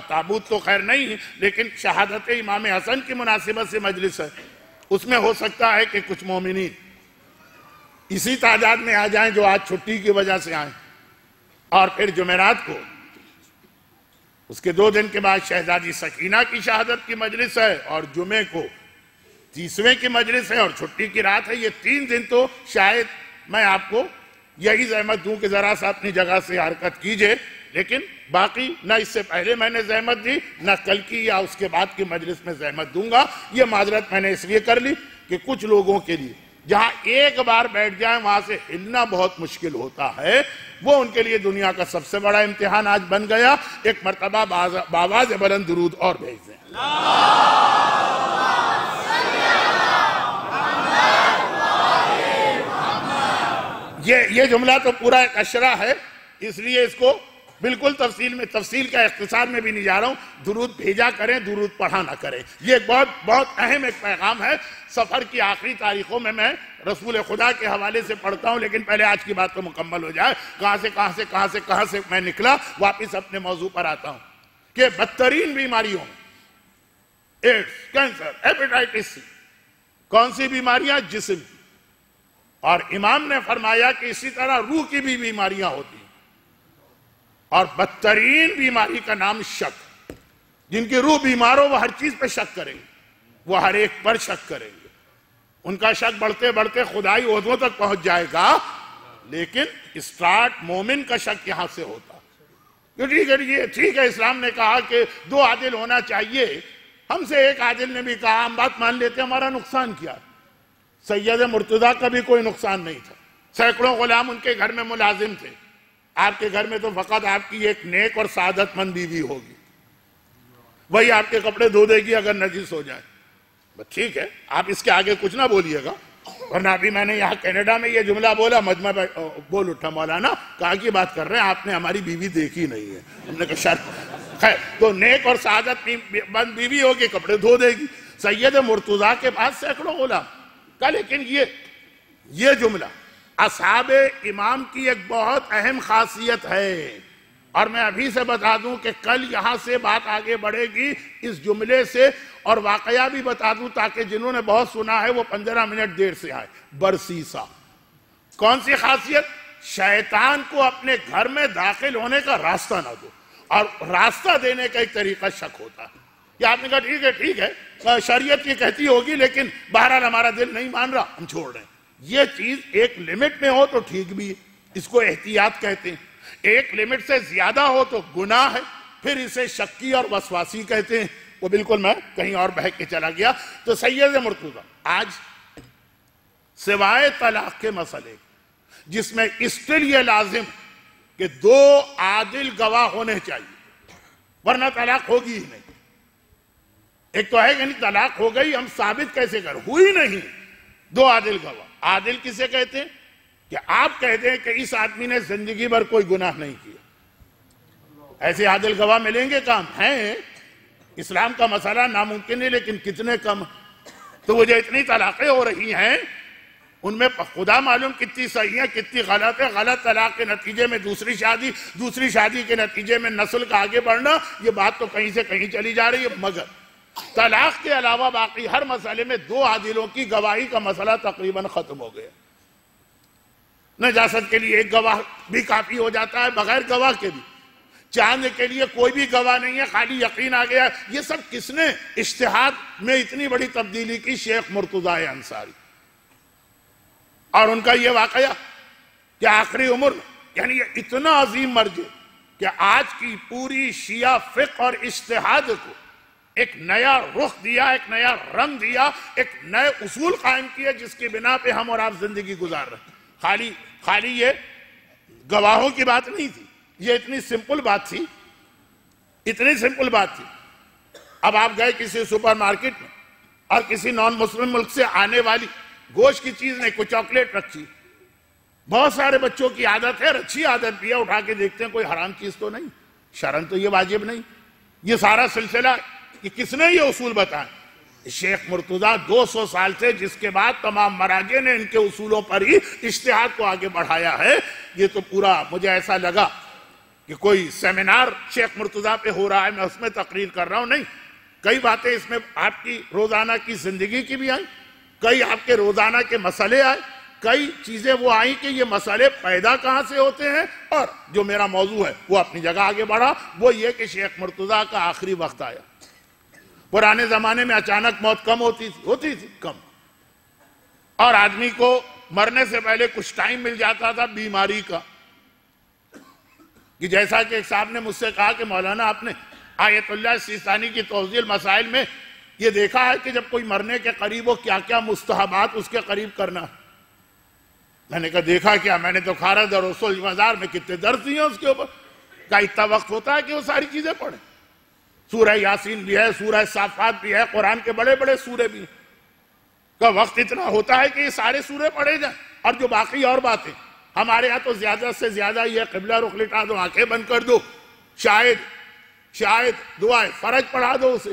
تابوت تو خیر نہیں ہے لیکن شہادت امام حسن کی مناسبت سے مجلس ہے۔ اس میں ہو سکتا ہے کہ کچھ مومنین اسی تعداد میں آ جائیں جو آج چھٹی کی وجہ سے آئیں، اور پھر جمعرات کو اس کے 2 دن کے بعد شہزادی سکینہ کی شہادت کی مجلس ہے، اور جمعے کو 30ویں کی مجلس ہے، اور چھٹی کی رات ہے۔ یہ 3 دن تو شاید میں آپ کو یہی زحمت دوں کہ ذرا سا اپنی جگہ سے حرکت کیجئے، لیکن باقی نہ اس سے پہلے میں نے زحمت دی، نہ کل کی یا اس کے بعد کی مجلس میں زحمت دوں گا۔ یہ معذرت میں نے اس لیے کر لی کہ کچھ لوگوں کے لیے جہاں ایک بار بیٹھ جائیں وہاں سے ہلنا بہت مشکل ہوتا ہے، وہ ان کے لیے دنیا کا سب سے بڑا امتحان آج بن گیا۔ ایک مرتبہ بآواز بلند درود اور بھیج دیں۔ یہ جملہ تو پورا ایک اشرہ ہے، اس لیے اس کو بالکل تفصیل کا اختصار میں بھی نہیں جا رہا ہوں۔ درود بھیجا کریں، درود پڑھا نہ کریں، یہ بہت اہم ایک پیغام ہے۔ سفر کی آخری تاریخوں میں رسول خدا کے حوالے سے پڑھتا ہوں، لیکن پہلے آج کی بات تو مکمل ہو جائے۔ کہاں سے میں نکلا، واپس اپنے موضوع پر آتا ہوں کہ بدترین بیماریوں، ایڈز، کینسر، ہیپیٹائٹس سی، کون سی بیماریاں؟ جسم کی، اور امام نے فرمایا کہ اسی طرح روح کی بھی بیماریاں ہوتی ہیں، اور بدترین بیماری کا نام شک۔ جن کی روح بیمار ہو وہ ہر چیز پہ شک کریں گے، وہ ہر ایک پر شک کریں گے، ان کا شک بڑھتے بڑھتے خدائی عہدوں تک پہنچ جائے گا، لیکن اسٹارٹ مومن کا شک یہاں سے ہوتا کہ ٹھیک ہے اسلام نے کہا کہ 2 عادل ہونا چاہیے، ہم سے ایک عادل نے بھی کہا ہم بات مان لیتے، ہمارا نقصان کیا؟ سید مرتضیٰ کا بھی کوئی نقصان نہیں تھا، سینکڑوں غلام ان کے گھر میں ملازم تھے، آپ کے گھر میں تو فقط آپ کی ایک نیک اور سعادت مند بیوی ہوگی، وہی آپ کے کپڑے دھو دے گی اگر نجس ہو جائے، بس ٹھیک ہے، آپ اس کے آگے کچھ نہ بولیے گا۔ ورنہ ابھی میں نے یہاں کینیڈا میں یہ جملہ بولا، مجمع بول اٹھا مولانا کہا کی بات کر رہے ہیں، آپ نے ہماری بیوی دیکھی نہیں ہے، ہم نے کہا شرط خیر، تو نیک اور سعادت مند بیوی ہوگی، کپڑے دھو دے گی۔ سید مرتضیٰ کے پاس سینکڑوں غلام کا، لیکن یہ جملہ اصحاب امام کی ایک بہت اہم خاصیت ہے، اور میں ابھی سے بتا دوں کہ کل یہاں سے بات آگے بڑھے گی اس جملے سے، اور واقعہ بھی بتا دوں تاکہ جنہوں نے بہت سنا ہے وہ 15 منٹ دیر سے آئے۔ برسیسا کون سی خاصیت؟ شیطان کو اپنے گھر میں داخل ہونے کا راستہ نہ دو، اور راستہ دینے کا ایک طریقہ شک ہوتا ہے کہ آپ نے کہا ٹھیک ہے شریعت یہ کہتی ہوگی لیکن بہرحال ہمارا دل نہیں مان رہا، ہم چھوڑ رہے ہیں۔ یہ چیز ایک لمٹ میں ہو تو ٹھیک بھی ہے، اس کو احتیاط کہتے ہیں، ایک لمٹ سے زیادہ ہو تو گناہ ہے، پھر اسے شکی اور وسواسی کہتے ہیں۔ وہ بالکل میں کہیں اور بہک کے چلا گیا۔ تو سید مرتضیٰ آج سوائے طلاق کے مسئلے جس میں اسٹل یہ لازم کہ 2 عادل گواہ ہونے چاہیے ورنہ طلاق ہوگی ہی نہیں۔ ایک تو ہے یعنی طلاق ہو گئی، ہم ثابت کیسے کر؟ ہوئی نہیں، 2 عادل گواہ۔ عادل کسے کہتے ہیں؟ کہ آپ کہتے ہیں کہ اس آدمی نے زندگی بھر کوئی گناہ نہیں کیا، ایسے عادل گواہ ملیں گے کام ہیں؟ اسلام کا مسئلہ ناممکن ہے، لیکن کتنے کم۔ تو وہ جو اتنی طلاقیں ہو رہی ہیں ان میں خدا معلوم کتنی صحیح ہیں کتنی غلط ہے۔ غلط طلاق کے نتیجے میں دوسری شادی کے نتیجے میں نسل کا آگے بڑھنا، یہ بات تو کہیں سے کہیں چلی جا رہی ہے۔ مگر طلاق کے علاوہ باقی ہر مسئلے میں 2 عادلوں کی گواہی کا مسئلہ تقریباً ختم ہو گیا۔ نجاست کے لیے 1 گواہ بھی کافی ہو جاتا ہے، بغیر گواہ کے بھی۔ چاند کے لیے کوئی بھی گواہ نہیں ہے، خالی یقین آ گیا۔ یہ سب کس نے اجتہاد میں اتنی بڑی تبدیلی کی؟ شیخ مرتضیٰ انصاری، اور ان کا یہ واقعہ کہ آخری عمر میں، یعنی یہ اتنا عظیم مرجع کہ آج کی پوری شیعہ فقہ اور اجتہاد کو ایک نیا رخ دیا، ایک نیا رنگ دیا، ایک نئے اصول قائم کیے جس کی بنا پہ ہم اور آپ زندگی گزار رہے ہیں۔ خالی یہ گواہوں کی بات نہیں تھی، یہ اتنی سمپل بات تھی، اتنی سمپل بات تھی۔ اب آپ گئے کسی سپر مارکیٹ میں اور کسی نان مسلم ملک سے آنے والی گوشت کی چیز نہیں، کوئی چاکلیٹ رکھی، بہت سارے بچوں کی عادت ہے، اچھی عادت بھی ہے، اٹھا کے دیکھتے ہیں کوئی حرام چیز تو نہیں، شرن تو یہ واجب نہیں۔ یہ سارا سلسلہ کہ کس نے یہ اصول بتائے؟ شیخ مرتضیٰ 200 سال سے، جس کے بعد تمام مراجع نے ان کے اصولوں پر ہی اجتہاد کو آگے بڑھایا ہے۔ یہ تو پورا مجھے ایسا لگا کہ کوئی سیمینار شیخ مرتضیٰ پہ ہو رہا ہے، میں اس میں تقریر کر رہا ہوں، نہیں، کئی باتیں اس میں آپ کی روزانہ کی زندگی کی بھی آئیں، کئی آپ کے روزانہ کے مسئلے آئے، کئی چیزیں وہ آئیں کہ یہ مسئلے پیدا کہاں سے ہوتے ہیں، اور جو میرا موضوع ہے وہ اپنی جگہ آگے بڑھا، وہ یہ کہ شیخ مرتضیٰ کا آخری وقت آیا۔ پرانے زمانے میں اچانک موت کم ہوتی تھی کم، اور آدمی کو مرنے سے پہلے کچھ ٹائم مل جاتا تھا بیماری کا، کہ جیسا کہ ایک صاحب نے مجھ سے کہا کہ مولانا آپ نے آیت اللہ سیستانی کی توضیح المسائل میں یہ دیکھا ہے کہ جب کوئی مرنے کے قریب ہو کیا کیا مستحبات اس کے قریب کرنا۔ میں نے کہا دیکھا کیا؟ میں نے تو کھارا در رسول بازار میں کتنے درس دیے اس کے اوپر، کا اتنا وقت ہوتا ہے کہ وہ ساری چیزیں پڑھیں۔ سورہ یاسین بھی ہے، سورہ صافات بھی ہے، قرآن کے بڑے بڑے سورے بھی ہیں، کا وقت اتنا ہوتا ہے کہ یہ سارے سورے پڑھے جائیں، اور جو باقی اور باتیں ہمارے ہاں تو زیادہ سے زیادہ یہ قبلہ رخ لٹا دو، آنکھیں بند کر دو، شاید دعائے فرج پڑھا دو اسے،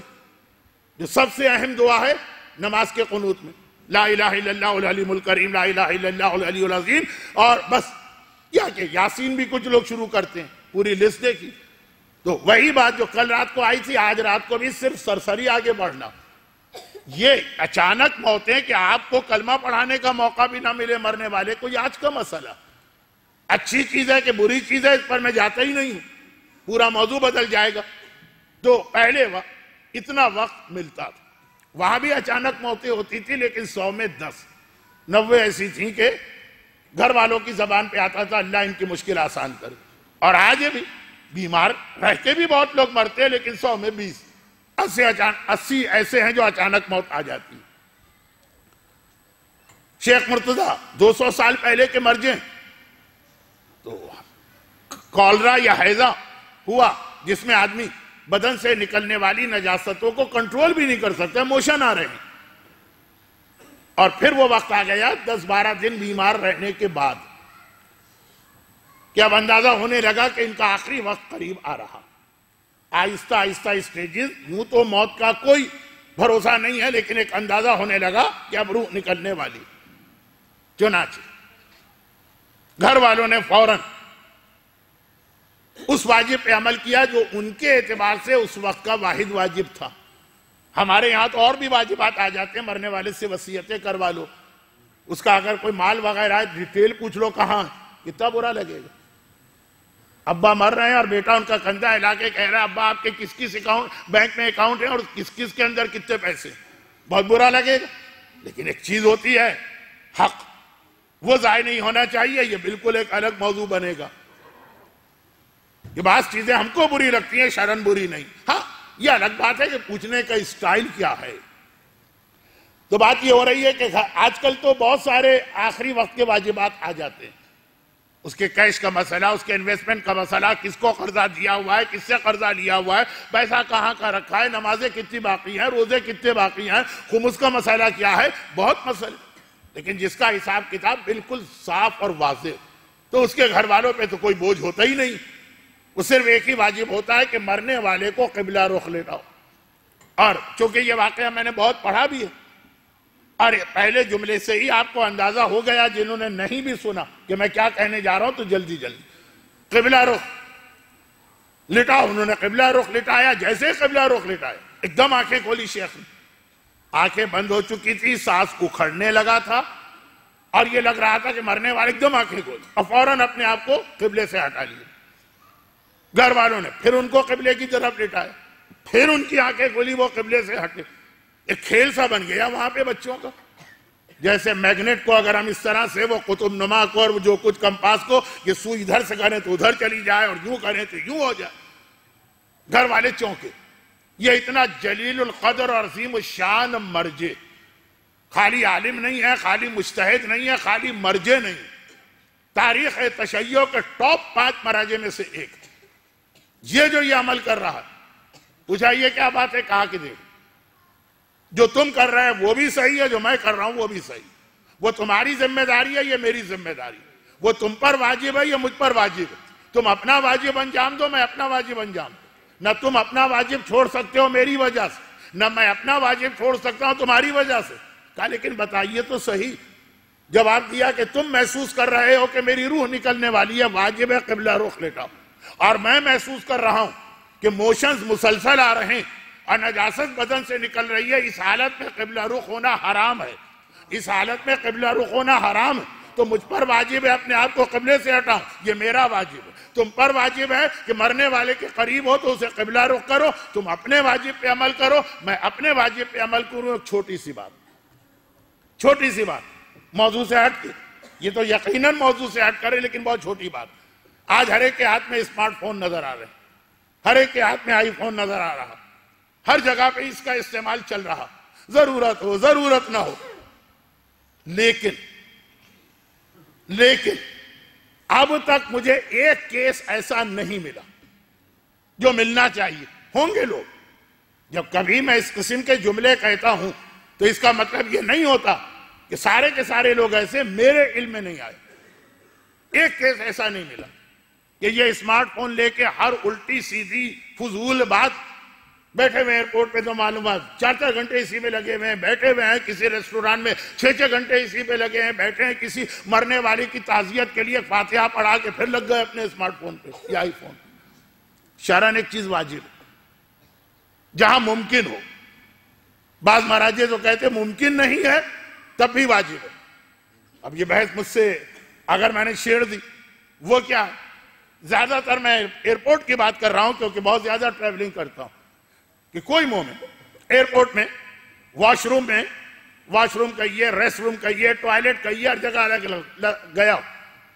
جو سب سے اہم دعا ہے نماز کے قنوت میں، لا الہ الا اللہ العلیم الکریم، لا الہ الا اللہ العلی العظیم، اور بس یا کہ یاسین بھی کچھ لوگ شروع کرتے ہیں، پوری لسٹ دیکھی۔ تو وہی بات جو کل رات کو آئی تھی، آج رات کو بھی صرف سرسری آگے بڑھنا۔ یہ اچانک موتیں کہ آپ کو کلمہ پڑھانے کا موقع بھی نہ ملے مرنے والے کو، یہ آج کا مسئلہ۔ اچھی چیز ہے کہ بری چیز ہے، اس پر میں جاتا ہی نہیں ہوں، پورا موضوع بدل جائے گا۔ تو پہلے وقت اتنا وقت ملتا تھا، وہاں بھی اچانک موتیں ہوتی تھی، لیکن 100 میں 10، 90 ایسی تھیں کہ گھر والوں کی زبان پہ آتا تھا اللہ ان کی مشکل آسان کرے۔ اور آج بھی بیمار رہ کے بھی بہت لوگ مرتے ہیں، لیکن 100 میں 20، 80 ایسے ہیں جو اچانک موت آ جاتی ہے۔ شیخ مرتضیٰ 200 سال پہلے کے مرجع تو کالرا یا ہیضہ ہوا، جس میں آدمی بدن سے نکلنے والی نجاستوں کو کنٹرول بھی نہیں کر سکتے، موشن آ رہے ہیں، اور پھر وہ وقت آ گیا 10-12 دن بیمار رہنے کے بعد کہ اب اندازہ ہونے لگا کہ ان کا آخری وقت قریب آ رہا۔ آہستہ آہستہ اسٹیجز، یوں تو موت کا کوئی بھروسہ نہیں ہے، لیکن ایک اندازہ ہونے لگا کہ اب روح نکلنے والی۔ چنانچہ گھر والوں نے فوراً اس واجب پہ عمل کیا جو ان کے اعتبار سے اس وقت کا واحد واجب تھا۔ ہمارے یہاں تو اور بھی واجبات آ جاتے ہیں، مرنے والے سے وصیتیں کروا لو، اس کا اگر کوئی مال وغیرہ ہے ڈیٹیل پوچھ لو کہاں، کتنا برا لگے گا۔ ابا مر رہے ہیں اور بیٹا ان کا کندھا ہلا کے کہہ رہا ہے ابا آپ کے کس کس بینک میں اکاؤنٹ ہیں اور کس کس کے اندر کتنے پیسے، بہت برا لگے گا۔ لیکن ایک چیز ہوتی ہے حق، وہ ضائع نہیں ہونا چاہیے، یہ بالکل ایک الگ موضوع بنے گا۔ یہ بعض چیزیں ہم کو بری لگتی ہیں، شرن بری نہیں، ہاں یہ الگ بات ہے کہ پوچھنے کا اسٹائل کیا ہے۔ تو بات یہ ہو رہی ہے کہ آج کل تو بہت سارے آخری وقت کے واجبات آ جاتے ہیں، اس کے کیش کا مسئلہ، اس کے انویسٹمنٹ کا مسئلہ، کس کو قرضہ دیا ہوا ہے، کس سے قرضہ لیا ہوا ہے، پیسہ کہاں کا رکھا ہے، نمازیں کتنی باقی ہیں، روزے کتنے باقی ہیں، خمس کا مسئلہ کیا ہے، بہت مسئلہ۔ لیکن جس کا حساب کتاب بالکل صاف اور واضح، تو اس کے گھر والوں پہ تو کوئی بوجھ ہوتا ہی نہیں، وہ صرف ایک ہی واجب ہوتا ہے کہ مرنے والے کو قبلہ رخ لٹاؤ۔ اور چونکہ یہ واقعہ میں نے بہت پڑھا بھی ہے، اور پہلے جملے سے ہی آپ کو اندازہ ہو گیا، جنہوں نے نہیں بھی سنا کہ میں کیا کہنے جا رہا ہوں، تو جلدی قبلہ رخ لٹاؤ۔ انہوں نے قبلہ رخ لٹایا، جیسے قبلہ رخ لٹایا ایک دم آنکھیں کھولی شیخ نے، آنکھیں بند ہو چکی تھی، سانس اکھڑنے لگا تھا، اور یہ لگ رہا تھا کہ مرنے والے ایک دم آنکھیں کھولی، اور فوراً اپنے آپ کو قبلے سے ہٹا لیا۔ گھر والوں نے پھر ان کو قبلے کی طرف لٹایا، پھر ان کی آنکھیں کھلی، وہ قبلے سے ہٹے۔ ایک کھیل سا بن گیا وہاں پہ بچوں کا، جیسے میگنیٹ کو اگر ہم اس طرح سے وہ قطب نما کو اور جو کچھ کمپاس کو یہ سوئی ادھر سے کریں تو ادھر چلی جائے اور یوں کریں تو یوں ہو جائے۔ گھر والے چونکے، یہ اتنا جلیل القدر اور عظیم الشان مرجع خالی عالم نہیں ہے، خالی مجتہد نہیں ہے، خالی مرجع نہیں، تاریخ تشیع کے ٹاپ 5 مراجع میں سے ایک، یہ جو یہ عمل کر رہا ہے، پوچھا یہ کیا بات ہے؟ کہا کہ دیکھ جو تم کر رہے ہیں وہ بھی صحیح ہے، جو میں کر رہا ہوں وہ بھی صحیح، وہ تمہاری ذمہ داری ہے، یہ میری ذمہ داری ہے، وہ تم پر واجب ہے، یہ مجھ پر واجب ہے، تم اپنا واجب انجام دو، میں اپنا واجب انجام دو، نہ تم اپنا واجب چھوڑ سکتے ہو میری وجہ سے، نہ میں اپنا واجب چھوڑ سکتا ہوں تمہاری وجہ سے۔ کہا لیکن بتائیے تو صحیح، جواب دیا کہ تم محسوس کر رہے ہو کہ میری روح نکلنے والی ہے، واجب ہے قبلہ رخ لیٹا، اور میں محسوس کر رہا ہوں کہ موشنز مسلسل آ رہے ہیں اور نجاست بدن سے نکل رہی ہے، اس حالت میں قبلہ رخ ہونا حرام ہے، اس حالت میں قبلہ رخ ہونا حرام ہے، تو مجھ پر واجب ہے اپنے آپ کو قبلے سے ہٹاؤں، یہ میرا واجب ہے۔ تم پر واجب ہے کہ مرنے والے کے قریب ہو تو اسے قبلہ رخ کرو، تم اپنے واجب پہ عمل کرو، میں اپنے واجب پہ عمل کروں۔ ایک چھوٹی سی بات موضوع سے ہٹ کے، یہ تو یقیناً موضوع سے ہٹ کرے لیکن بہت چھوٹی بات۔ آج ہر ایک کے ہاتھ میں اسمارٹ فون نظر آ رہے ہیں، ہر ایک کے ہاتھ میں آئی فون نظر آ رہا، ہر جگہ پہ اس کا استعمال چل رہا، ضرورت ہو ضرورت نہ ہو، لیکن اب تک مجھے ایک کیس ایسا نہیں ملا جو ملنا چاہیے۔ ہوں گے لوگ، جب کبھی میں اس قسم کے جملے کہتا ہوں تو اس کا مطلب یہ نہیں ہوتا کہ سارے کے سارے لوگ ایسے میرے علم میں نہیں آئے۔ ایک کیس ایسا نہیں ملا کہ یہ اسمارٹ فون لے کے ہر الٹی سیدھی فضول بات، بیٹھے ہوئے ایئرپورٹ پہ تو معلومات 4 گھنٹے اسی میں لگے ہوئے ہیں، بیٹھے ہوئے ہیں کسی ریسٹوران میں 6 گھنٹے اسی پہ لگے ہیں، بیٹھے ہیں کسی مرنے والے کی تعزیت کے لیے فاتحہ پڑھا کے پھر لگ گئے اپنے اسمارٹ فون پہ یا آئی فون۔ شرعاً ایک چیز واجب ہے جہاں ممکن ہو، بعض مراجع تو کہتے ممکن نہیں ہے تب بھی واجب ہے۔ اب یہ بحث مجھ سے اگر میں نے چھیڑ دی، وہ کیا، زیادہ تر میں ایئرپورٹ کی بات کر رہا ہوں کیونکہ بہت زیادہ ٹریولنگ کرتا ہوں، کہ کوئی مومن ایئرپورٹ میں واش روم کہیے، ریسٹ روم کہیے، ٹوائلٹ کہیے، ہر جگہ الگ الگ گیا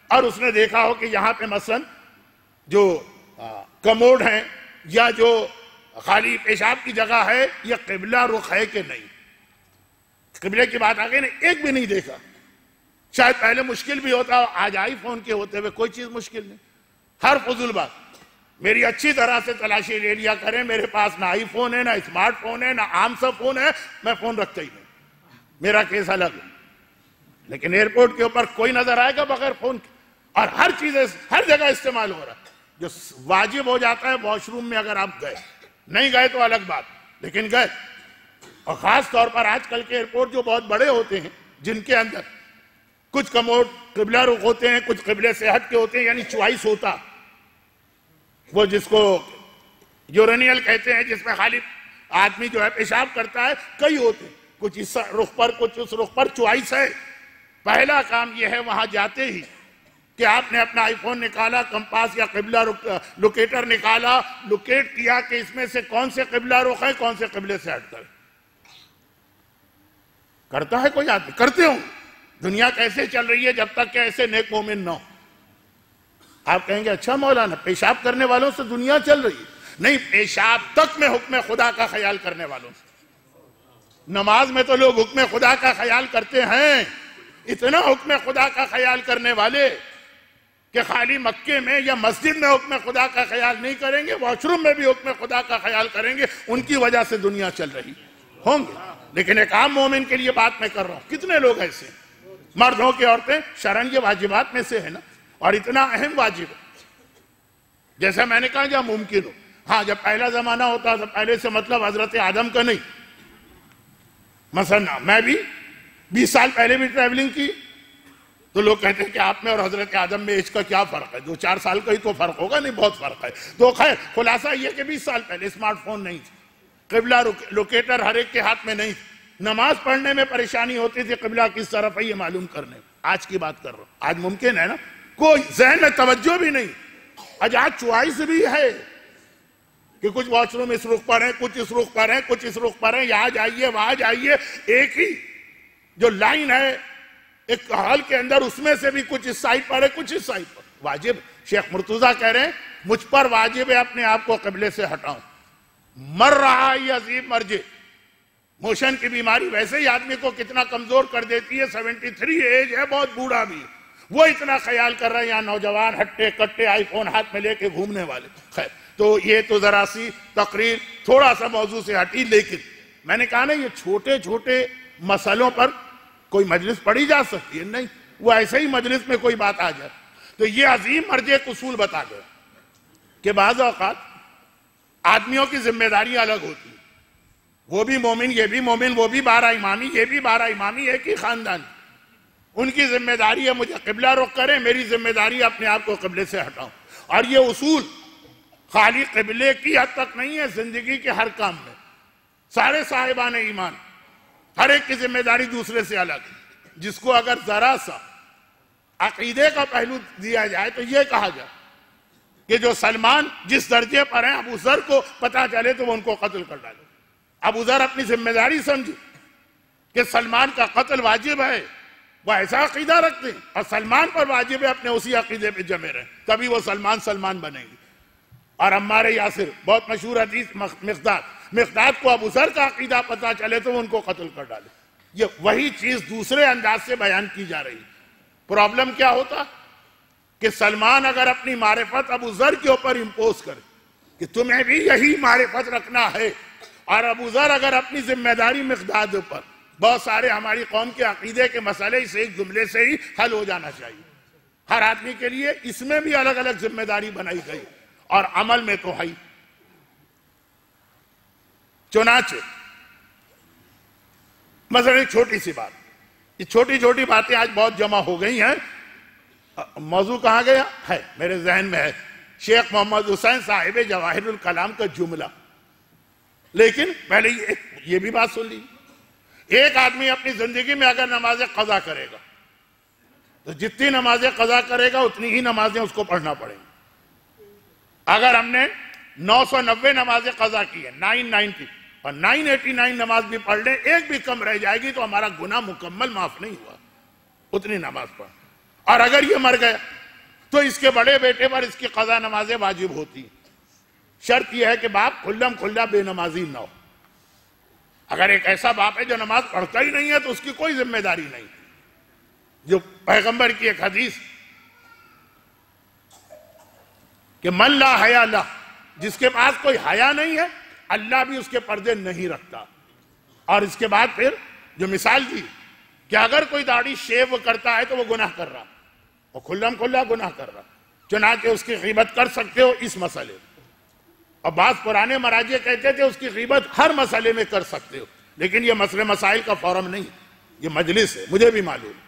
اور اس نے دیکھا ہو کہ یہاں پہ مثلا جو کموڈ ہیں یا جو خالی پیشاب کی جگہ ہے یہ قبلہ رخ ہے کہ نہیں، قبلے کی بات آگے نے ایک بھی نہیں دیکھا۔ شاید پہلے مشکل بھی ہوتا، آج آئی فون کے ہوتے ہوئے کوئی چیز مشکل نہیں، ہر فضول بات میری اچھی طرح سے تلاشی لے لیا کریں، میرے پاس نہ آئی فون ہے، نہ اسمارٹ فون ہے، نہ عام سا فون ہے، میں فون رکھتا ہی نہیں، میرا کیس الگ ہے۔ لیکن ایئرپورٹ کے اوپر کوئی نظر آئے گا بغیر فون کے، اور ہر چیز ہر جگہ استعمال ہو رہا ہے۔ جو واجب ہو جاتا ہے واش روم میں اگر آپ گئے، نہیں گئے تو الگ بات، لیکن گئے، اور خاص طور پر آج کل کے ایئرپورٹ جو بہت بڑے ہوتے ہیں جن کے اندر کچھ کموڈ قبلہ رخ ہوتے ہیں، کچھ قبلے سے ہٹ کے ہوتے ہیں، یعنی چوائس ہوتا، وہ جس کو یورینیل کہتے ہیں، جس میں خالی آدمی جو ہے پیشاب کرتا ہے، کئی ہوتے ہیں، کچھ اس رخ پر کچھ اس رخ پر، چوائس ہے۔ پہلا کام یہ ہے وہاں جاتے ہی کہ آپ نے اپنا آئی فون نکالا، کمپاس یا قبلہ لوکیٹر نکالا، لوکیٹ کیا کہ اس میں سے کون سے قبلہ رخ ہے، کون سے قبلے سے ہٹ کر۔ کرتا ہے کوئی آدمی؟ کرتے ہوں۔ دنیا کیسے چل رہی ہے جب تک کہ ایسے نیک مومن نہ ہو؟ آپ کہیں گے اچھا مولانا پیشاب کرنے والوں سے دنیا چل رہی ہے؟ نہیں، پیشاب تک میں حکم خدا کا خیال کرنے والوں سے۔ نماز میں تو لوگ حکم خدا کا خیال کرتے ہیں، اتنا حکم خدا کا خیال کرنے والے کہ خالی مکے میں یا مسجد میں حکم خدا کا خیال نہیں کریں گے، واش روم میں بھی حکم خدا کا خیال کریں گے، ان کی وجہ سے دنیا چل رہی ہوں گے۔ لیکن ایک عام مومن کے لیے بات میں کر رہا ہوں، کتنے لوگ ایسے ہیں، مرد ہو کے عورتیں، شرعاً یہ واجبات میں سے ہے نا، اور اتنا اہم واجب ہے، جیسا میں نے کہا جہاں ممکن ہو۔ ہاں جب پہلا زمانہ ہوتا تو پہلے سے مطلب حضرت آدم کا نہیں، مثلا میں بھی 20 سال پہلے بھی ٹریولنگ کی، تو لوگ کہتے ہیں کہ آپ میں اور حضرت آدم میں ایج کا کیا فرق ہے، 2-4 سال کا ہی تو فرق ہوگا، نہیں بہت فرق ہے۔ تو خیر خلاصہ یہ کہ 20 سال پہلے اسمارٹ فون نہیں تھی، قبلہ لوکیٹر ہر ایک کے ہاتھ میں نہیں تھی، نماز پڑھنے میں پریشانی ہوتی تھی قبلہ کس طرف ہے یہ معلوم کرنے۔ آج کی بات کر رہا ہوں، آج ممکن ہے نا، کوئی ذہن میں توجہ بھی نہیں، آج چوائس بھی ہے کہ کچھ واش روم اس رخ پر ہیں، کچھ اس رخ پر ہیں، کچھ اس رخ پر ہیں، یہاں جائیے وہاں جائیے، ایک ہی جو لائن ہے ایک ہال کے اندر، اس میں سے بھی کچھ اس سائڈ پر ہے، کچھ اس سائڈ پر۔ واجب، شیخ مرتضیٰ کہہ رہے ہیں مجھ پر واجب ہے اپنے آپ کو قبلے سے ہٹاؤں، مر رہا ہے یہ عظیم مرجع. موشن کی بیماری ویسے ہی آدمی کو کتنا کمزور کر دیتی ہے. 73 ایج ہے, بہت بوڑھا بھی ہے, وہ اتنا خیال کر رہا ہے یہاں نوجوان ہٹے کٹے آئی فون ہاتھ میں لے کے گھومنے والے. خیر, تو یہ تو ذرا سی تقریر تھوڑا سا موضوع سے ہٹی, لیکن میں نے کہا نا یہ چھوٹے چھوٹے مسئلوں پر کوئی مجلس پڑھی جا سکتی ہے, نہیں, وہ ایسے ہی مجلس میں کوئی بات آ جائے. تو یہ عظیم مرجع ایک اصول بتا گیا کہ بعض اوقات آدمیوں کی ذمہ داری الگ ہوتی ہے. وہ بھی مومن, یہ بھی مومن, وہ بھی 12 امامی, یہ بھی 12 امامی, ایک ہی خاندان. ان کی ذمہ داری ہے مجھے قبلہ رخ کریں, میری ذمہ داری ہے اپنے آپ کو قبلے سے ہٹاؤں. اور یہ اصول خالی قبلے کی حد تک نہیں ہے, زندگی کے ہر کام میں سارے صاحبان ایمان ہر ایک کی ذمہ داری دوسرے سے الگ ہے. جس کو اگر ذرا سا عقیدے کا پہلو دیا جائے تو یہ کہا جائے کہ جو سلمان جس درجے پر ہیں, ابو ذر کو پتا چلے تو وہ ان کو قتل کر ڈالے. ابو ذر اپنی ذمہ داری سمجھے کہ سلمان کا قتل واجب ہے, وہ ایسا عقیدہ رکھتے ہیں, اور سلمان پر واجب ہے اپنے اسی عقیدے پہ جمے رہیں, تبھی وہ سلمان بنیں گے. اور عمار یاسر, بہت مشہور حدیث, مقداد کو ابو ذر کا عقیدہ پتا چلے تو وہ ان کو قتل کر ڈالے. یہ وہی چیز دوسرے انداز سے بیان کی جا رہی. پرابلم کیا ہوتا کہ سلمان اگر اپنی معرفت ابو ذر کے اوپر امپوز کرے کہ تمہیں بھی یہی معرفت رکھنا ہے, اور ابو ذر اگر اپنی ذمہ داری مقداد پر, بہت سارے ہماری قوم کے عقیدے کے مسئلے اس ایک جملے سے ہی حل ہو جانا چاہیے. ہر آدمی کے لیے اس میں بھی الگ الگ ذمہ داری بنائی گئی, اور عمل میں تو ہے. چنانچہ مثلا ایک چھوٹی سی بات, یہ چھوٹی چھوٹی باتیں آج بہت جمع ہو گئی ہیں. موضوع کہاں گیا ہے, میرے ذہن میں ہے, شیخ محمد حسین صاحب جواہر الکلام کا جملہ. لیکن پہلے یہ بھی بات سن لی, ایک آدمی اپنی زندگی میں اگر نماز قضا کرے گا تو جتنی نمازیں قضا کرے گا اتنی ہی نمازیں اس کو پڑھنا پڑیں گی. اگر ہم نے 990 نمازیں قضا کی ہے, 990, اور 989 نماز بھی پڑھ لیں, ایک بھی کم رہ جائے گی تو ہمارا گناہ مکمل معاف نہیں ہوا, اتنی نماز پڑھ. اور اگر یہ مر گیا تو اس کے بڑے بیٹے پر اس کی قضا نمازیں واجب ہوتی ہیں. شرط یہ ہے کہ باپ کھلم کھلا بے نمازی نہ ہو. اگر ایک ایسا باپ ہے جو نماز پڑھتا ہی نہیں ہے تو اس کی کوئی ذمہ داری نہیں. جو پیغمبر کی ایک حدیث کہ من لا حیا لہ, جس کے پاس کوئی حیا نہیں ہے اللہ بھی اس کے پردے نہیں رکھتا. اور اس کے بعد پھر جو مثال دی کہ اگر کوئی داڑھی شیو کرتا ہے تو وہ گناہ کر رہا, اور کھلم کھلا گناہ کر رہا, چنانچہ اس کی غیبت کر سکتے ہو اس مسئلے. اور بعض پرانے مراجع کہتے تھے اس کی غیبت ہر مسئلے میں کر سکتے ہو, لیکن یہ مسئلے مسائل کا فورم نہیں, یہ مجلس ہے, مجھے بھی معلوم.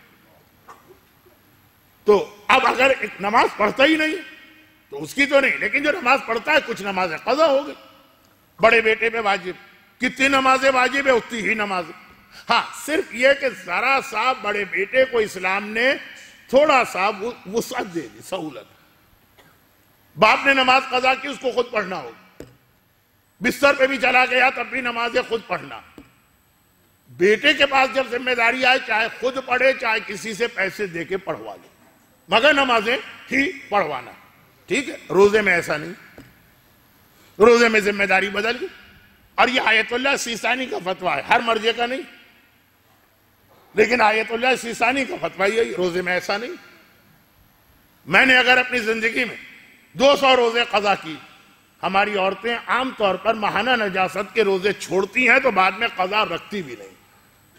تو اب اگر ایک نماز پڑھتا ہی نہیں تو اس کی تو نہیں, لیکن جو نماز پڑھتا ہے کچھ نمازیں قضا ہو گئی. بڑے بیٹے پہ واجب, کتنی نمازیں واجب ہے اتنی ہی نمازیں. ہاں صرف یہ کہ ذرا سا بڑے بیٹے کو اسلام نے تھوڑا سا وسعت دے دی, سہولت. باپ نے نماز قضا کی, اس کو خود پڑھنا ہوگا, بستر پہ بھی چلا گیا تب بھی نمازیں خود پڑھنا. بیٹے کے پاس جب ذمہ داری آئے چاہے خود پڑھے چاہے کسی سے پیسے دے کے پڑھوا لے, مگر نمازیں ہی پڑھوانا. ٹھیک ہے, روزے میں ایسا نہیں, روزے میں ذمہ داری بدل گئی. اور یہ آیت اللہ سیستانی کا فتویٰ ہے, ہر مرجع کا نہیں, لیکن آیت اللہ سیستانی کا فتویٰ یہ, روزے میں ایسا نہیں. میں نے اگر اپنی زندگی میں 200 روزے قضا کی, ہماری عورتیں عام طور پر ماہانہ نجاست کے روزے چھوڑتی ہیں تو بعد میں قضا رکھتی بھی نہیں,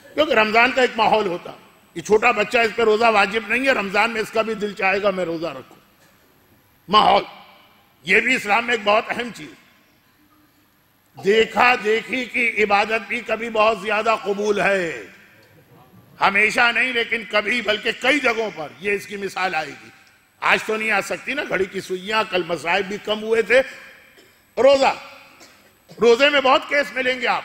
کیونکہ رمضان کا ایک ماحول ہوتا. یہ چھوٹا بچہ, اس پہ روزہ واجب نہیں ہے, رمضان میں اس کا بھی دل چاہے گا میں روزہ رکھوں. ماحول یہ بھی اسلام میں ایک بہت اہم چیز. دیکھا دیکھی کی عبادت بھی کبھی بہت زیادہ قبول ہے, ہمیشہ نہیں لیکن کبھی, بلکہ کئی جگہوں پر. یہ اس کی مثال آئے گی, آج تو نہیں آ سکتی نا, گھڑی کی سوئیاں, کل مصائب بھی کم ہوئے تھے. روزے میں بہت کیس ملیں گے آپ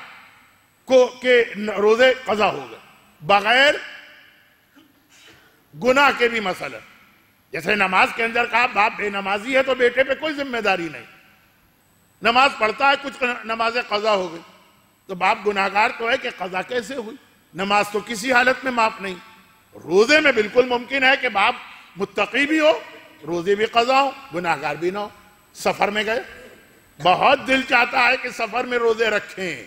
کو کہ روزے قضا ہو گئے بغیر گناہ کے بھی. مسئلہ جیسے نماز کے اندر کہا باپ بے نمازی ہے تو بیٹے پہ کوئی ذمہ داری نہیں, نماز پڑھتا ہے, کچھ نمازیں قضا ہو گئی تو باپ گناہگار تو ہے کہ قضا کیسے ہوئی, نماز تو کسی حالت میں معاف نہیں. روزے میں بالکل ممکن ہے کہ باپ متقی بھی ہو, روزے بھی قضا ہو, گناہگار بھی نہ ہو. سفر میں گئے بہت دل چاہتا ہے کہ سفر میں روزے رکھیں،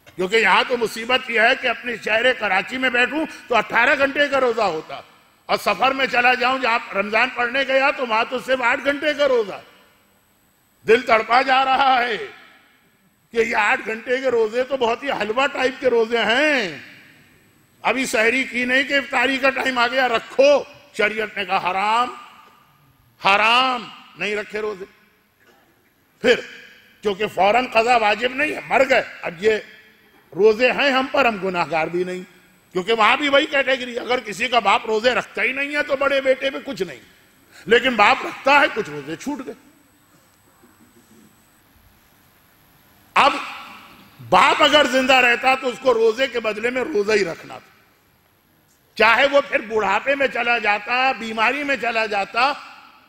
کیونکہ یہاں تو مصیبت یہ ہے کہ اپنے شہر کراچی میں بیٹھوں تو 18 گھنٹے کا روزہ ہوتا، اور سفر میں چلا جاؤں جہاں رمضان پڑھنے گیا تو وہاں تو صرف 8 گھنٹے کا روزہ۔ دل تڑپا جا رہا ہے کہ یہ 8 گھنٹے کے روزے تو بہت ہی حلوہ ٹائپ کے روزے ہیں، ابھی سحری کی نہیں کہ افطاری کا ٹائم آ گیا، رکھو۔ شریعت نے کہا حرام، حرام، نہیں رکھے روزے۔ پھر کیونکہ فوراً قضا واجب نہیں ہے، مر گئے، اب یہ روزے ہیں ہم پر، ہم گناہگار بھی نہیں، کیونکہ وہاں بھی وہی کیٹیگری، اگر کسی کا باپ روزے رکھتا ہی نہیں ہے تو بڑے بیٹے پہ کچھ نہیں، لیکن باپ رکھتا ہے، کچھ روزے چھوٹ گئے۔ اب باپ اگر زندہ رہتا تو اس کو روزے کے بدلے میں روزہ ہی رکھنا تھا، چاہے وہ پھر بڑھاپے میں چلا جاتا، بیماری میں چلا جاتا،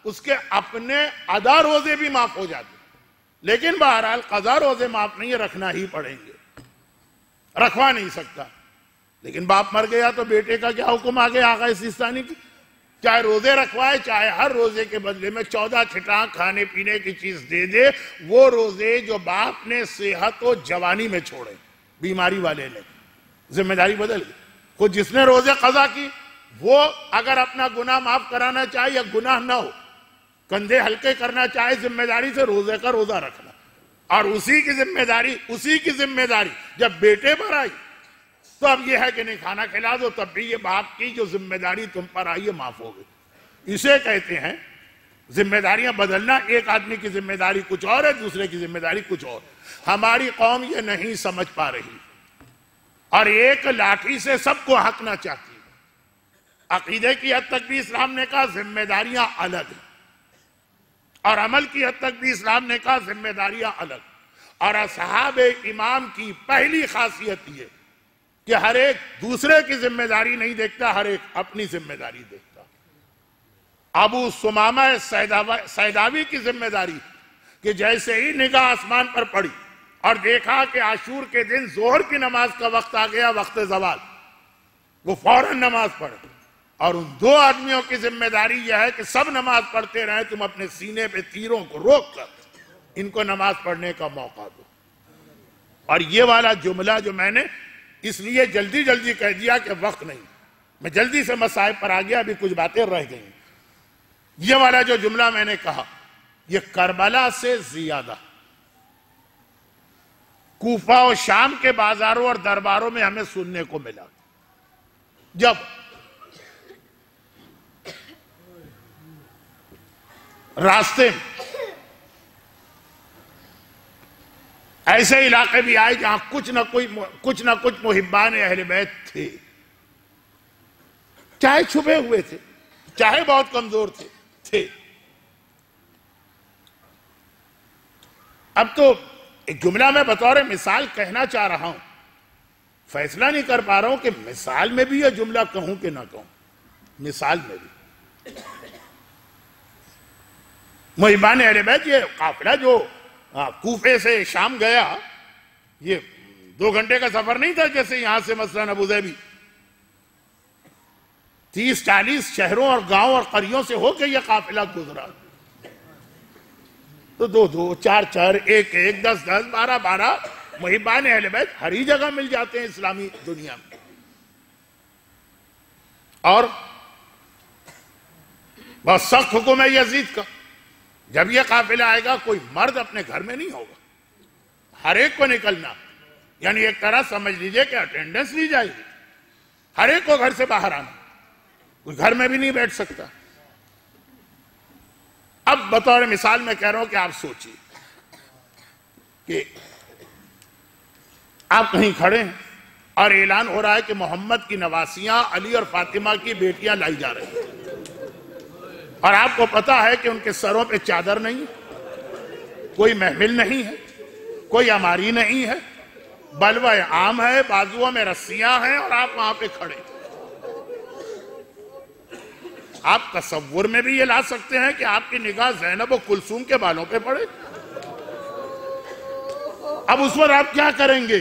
اس کے اپنے ادا روزے بھی معاف ہو جاتے، لیکن بہرحال قضا روزے معاف نہیں، رکھنا ہی پڑیں گے، رکھوا نہیں سکتا۔ لیکن باپ مر گیا تو بیٹے کا کیا حکم آ گیا آغا سیستانی کی؟ چاہے روزے رکھوائے، چاہے ہر روزے کے بدلے میں 14 چھٹاں کھانے پینے کی چیز دے دے، وہ روزے جو باپ نے صحت و جوانی میں چھوڑے، بیماری والے نے، ذمہ داری بدل گئی۔ خود جس نے روزے قضا کی وہ اگر اپنا گناہ معاف کرانا چاہے یا گناہ نہ ہو، کندھے ہلکے کرنا چاہے ذمہ داری سے، روزے کا روزہ رکھنا، اور اسی کی ذمہ داری جب بیٹے پر آئی تو اب یہ ہے کہ نہیں کھانا کھلا دو، تب بھی یہ باپ کی جو ذمہ داری تم پر آئی ہے معاف ہو گئی۔ اسے کہتے ہیں ذمہ داریاں بدلنا، ایک آدمی کی ذمہ داری کچھ اور ہے، دوسرے کی ذمہ داری کچھ اور۔ ہماری قوم یہ نہیں سمجھ پا رہی، اور ایک لاٹھی سے سب کو ہنکنا چاہتی ہے۔ عقیدے کی حد تک بھی اسلام نے کہا ذمہ داریاں الگ ہیں، اور عمل کی حد تک بھی اسلام نے کہا ذمہ داریاں الگ۔ اور اصحاب امام کی پہلی خاصیت یہ کہ ہر ایک دوسرے کی ذمہ داری نہیں دیکھتا، ہر ایک اپنی ذمہ داری دیکھتا۔ ابو ثمامہ سیداوی کی ذمہ داری کہ جیسے ہی نگاہ آسمان پر پڑی اور دیکھا کہ عاشور کے دن ظہر کی نماز کا وقت آ گیا، وقت زوال، وہ فوراً نماز پڑھے۔ اور ان 2 آدمیوں کی ذمہ داری یہ ہے کہ سب نماز پڑھتے رہیں، تم اپنے سینے پہ تیروں کو روک کر ان کو نماز پڑھنے کا موقع دو۔ اور یہ والا جملہ جو میں نے اس لیے جلدی جلدی کہہ دیا کہ وقت نہیں، میں جلدی سے مسائل پر آ گیا، ابھی کچھ باتیں رہ گئیں۔ یہ والا جو جملہ میں نے کہا یہ کربلا سے زیادہ کوفہ و شام کے بازاروں اور درباروں میں ہمیں سننے کو ملا، جب راستے میں ایسے علاقے بھی آئے جہاں کچھ نہ کچھ محبان اہل بیت تھے، چاہے چھپے ہوئے تھے، چاہے بہت کمزور تھے۔ اب تو ایک جملہ میں بطور مثال کہنا چاہ رہا ہوں، فیصلہ نہیں کر پا رہا ہوں کہ مثال میں بھی یہ جملہ کہوں کہ نہ کہوں۔ مثال میں بھی محبان اہل بیت، یہ قافلہ جو کوفے سے شام گیا، یہ 2 گھنٹے کا سفر نہیں تھا جیسے یہاں سے مثلاً ابوظہبی، 30-40 شہروں اور گاؤں اور قریوں سے ہو کے یہ قافلہ گزرا، تو 2-2 4-4 1-1 10-10 12-12 محبان اہل بیت ہر ہی جگہ مل جاتے ہیں اسلامی دنیا میں۔ اور بہت سخت حکم ہے یزید کا، جب یہ قافلہ آئے گا کوئی مرد اپنے گھر میں نہیں ہوگا، ہر ایک کو نکلنا، یعنی ایک طرح سمجھ لیجئے کہ اٹینڈنس لی جائے گی، ہر ایک کو گھر سے باہر آنا، کوئی گھر میں بھی نہیں بیٹھ سکتا۔ اب بطور مثال میں کہہ رہا ہوں کہ آپ سوچیے کہ آپ کہیں کھڑے ہیں اور اعلان ہو رہا ہے کہ محمد کی نواسیاں علی اور فاطمہ کی بیٹیاں لائی جا رہی ہیں، اور آپ کو پتا ہے کہ ان کے سروں پہ چادر نہیں، کوئی محمل نہیں ہے، کوئی اماری نہیں ہے، بلوہ عام ہے، بازوؤں میں رسیاں ہیں، اور آپ وہاں پہ کھڑے۔ آپ تصور میں بھی یہ لا سکتے ہیں کہ آپ کی نگاہ زینب و کلثوم کے بالوں پہ پڑے؟ اب اس وقت آپ کیا کریں گے؟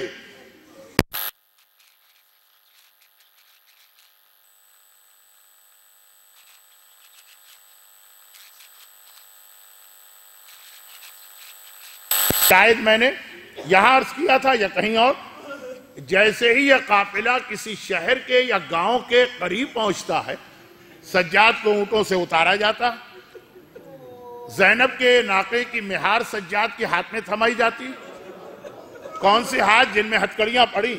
شاید میں نے یہاں عرض کیا تھا یا کہیں اور، جیسے ہی یہ قافلہ کسی شہر کے یا گاؤں کے قریب پہنچتا ہے، سجاد کو اونٹوں سے اتارا جاتا، زینب کے ناقے کی مہار سجاد کے ہاتھ میں تھمائی جاتی، کون سے ہاتھ جن میں ہتکڑیاں پڑی،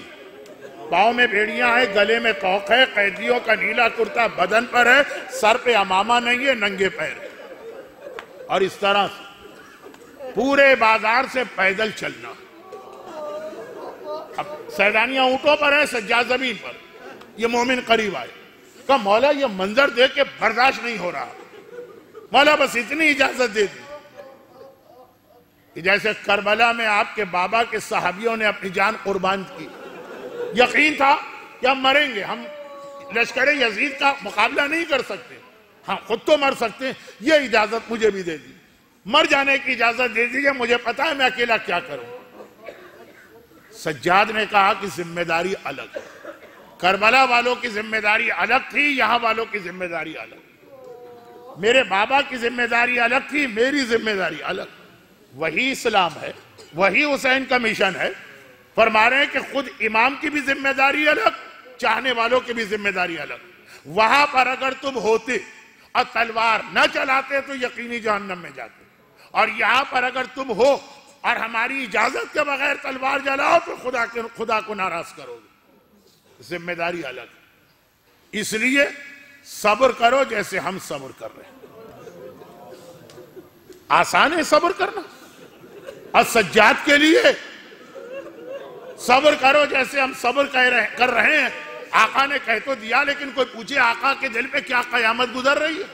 پاؤں میں بھیڑیاں ہیں، گلے میں توق ہے، قیدیوں کا نیلا کرتا بدن پر ہے، سر پہ امامہ نہیں ہے، ننگے پیر، اور اس طرح سے پورے بازار سے پیدل چلنا۔ اب سیدانیاں اونٹوں پر ہیں، سجاد زمین پر، یہ مومن قریب آئے، کہا مولا یہ منظر دیکھ کے برداشت نہیں ہو رہا، مولا بس اتنی اجازت دے دی کہ جیسے کربلا میں آپ کے بابا کے صحابیوں نے اپنی جان قربان کی، یقین تھا کہ ہم مریں گے، ہم لشکر یزید کا مقابلہ نہیں کر سکتے، ہم خود تو مر سکتے ہیں، یہ اجازت مجھے بھی دے دی، مر جانے کی اجازت دے دیجئے، مجھے پتا ہے میں اکیلا کیا کروں۔ سجاد نے کہا کہ ذمہ داری الگ ہے، کربلا والوں کی ذمہ داری الگ تھی، یہاں والوں کی ذمہ داری الگ، میرے بابا کی ذمہ داری الگ تھی، میری ذمہ داری الگ، وہی اسلام ہے، وہی حسین کا مشن ہے۔ فرما رہے ہیں کہ خود امام کی بھی ذمہ داری الگ، چاہنے والوں کی بھی ذمہ داری الگ، وہاں پر اگر تم ہوتے اور تلوار نہ چلاتے تو یقینی جہنم میں جاتے، اور یہاں پر اگر تم ہو اور ہماری اجازت کے بغیر تلوار جلاؤ تو خدا کو ناراض کرو گے، ذمہ داری الگ، اس لیے صبر کرو جیسے ہم صبر کر رہے ہیں۔ آسان ہے صبر کرنا، اور سجاد کے لیے صبر کرو جیسے ہم صبر کر رہے ہیں۔ آقا نے کہہ تو دیا، لیکن کوئی پوچھے آقا کے دل پہ کیا قیامت گزر رہی ہے؟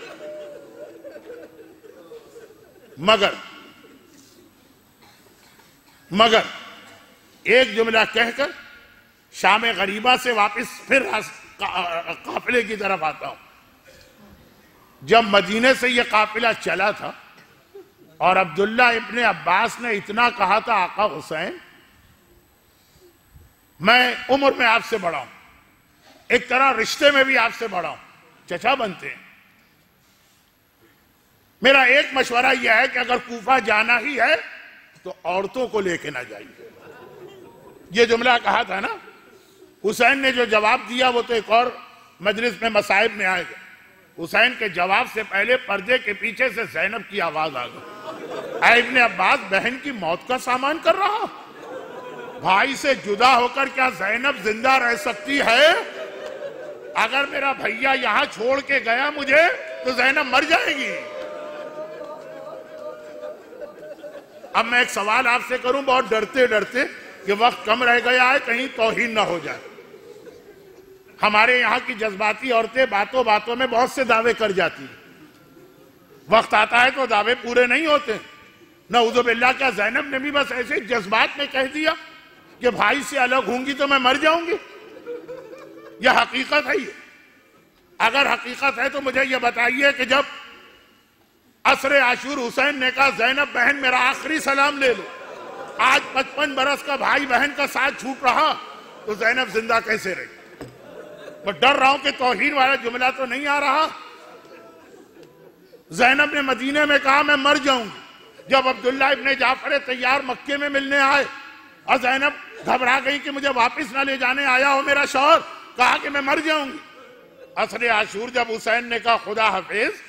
مگر ایک جملہ کہہ کر شام غریبہ سے واپس پھر قافلے کی طرف آتا ہوں۔ جب مدینے سے یہ قافلہ چلا تھا اور عبداللہ ابن عباس نے اتنا کہا تھا آقا حسین میں عمر میں آپ سے بڑا ہوں، ایک طرح رشتے میں بھی آپ سے بڑا ہوں، چچا بنتے ہیں، میرا ایک مشورہ یہ ہے کہ اگر کوفہ جانا ہی ہے تو عورتوں کو لے کے نہ جائیے۔ یہ جملہ کہا تھا نا، حسین نے جو جواب دیا وہ تو ایک اور مجلس میں مصائب میں آئے گا۔ حسین کے جواب سے پہلے پردے کے پیچھے سے زینب کی آواز آ گئی، اے ابن عباس بہن کی موت کا سامان کر رہا، بھائی سے جدا ہو کر کیا زینب زندہ رہ سکتی ہے؟ اگر میرا بھیا یہاں چھوڑ کے گیا مجھے تو زینب مر جائے گی۔ اب میں ایک سوال آپ سے کروں بہت ڈرتے ڈرتے کہ وقت کم رہ گیا ہے، کہیں توہین نہ ہو جائے۔ ہمارے یہاں کی جذباتی عورتیں باتوں باتوں میں بہت سے دعوے کر جاتی ہیں، وقت آتا ہے تو دعوے پورے نہیں ہوتے۔ نعوذ باللہ، کیا زینب نے بھی بس ایسے جذبات میں کہہ دیا کہ بھائی سے الگ ہوں گی تو میں مر جاؤں گی؟ یہ حقیقت ہے۔ اگر حقیقت ہے تو مجھے یہ بتائیے کہ جب عصر عاشور حسین نے کہا زینب بہن میرا آخری سلام لے لو، آج 55 برس کا بھائی بہن کا ساتھ چھوٹ رہا تو زینب زندہ کیسے رہی؟ میں ڈر رہا ہوں کہ توہین والا جملہ تو نہیں آ رہا۔ زینب نے مدینے میں کہا میں مر جاؤں گی۔ جب عبداللہ ابن جعفر طیار مکے میں ملنے آئے اور زینب گھبرا گئی کہ مجھے واپس نہ لے جانے آیا ہو میرا شوہر، کہا کہ میں مر جاؤں گی۔ عصر عاشور جب حسین نے کہا خدا حافظ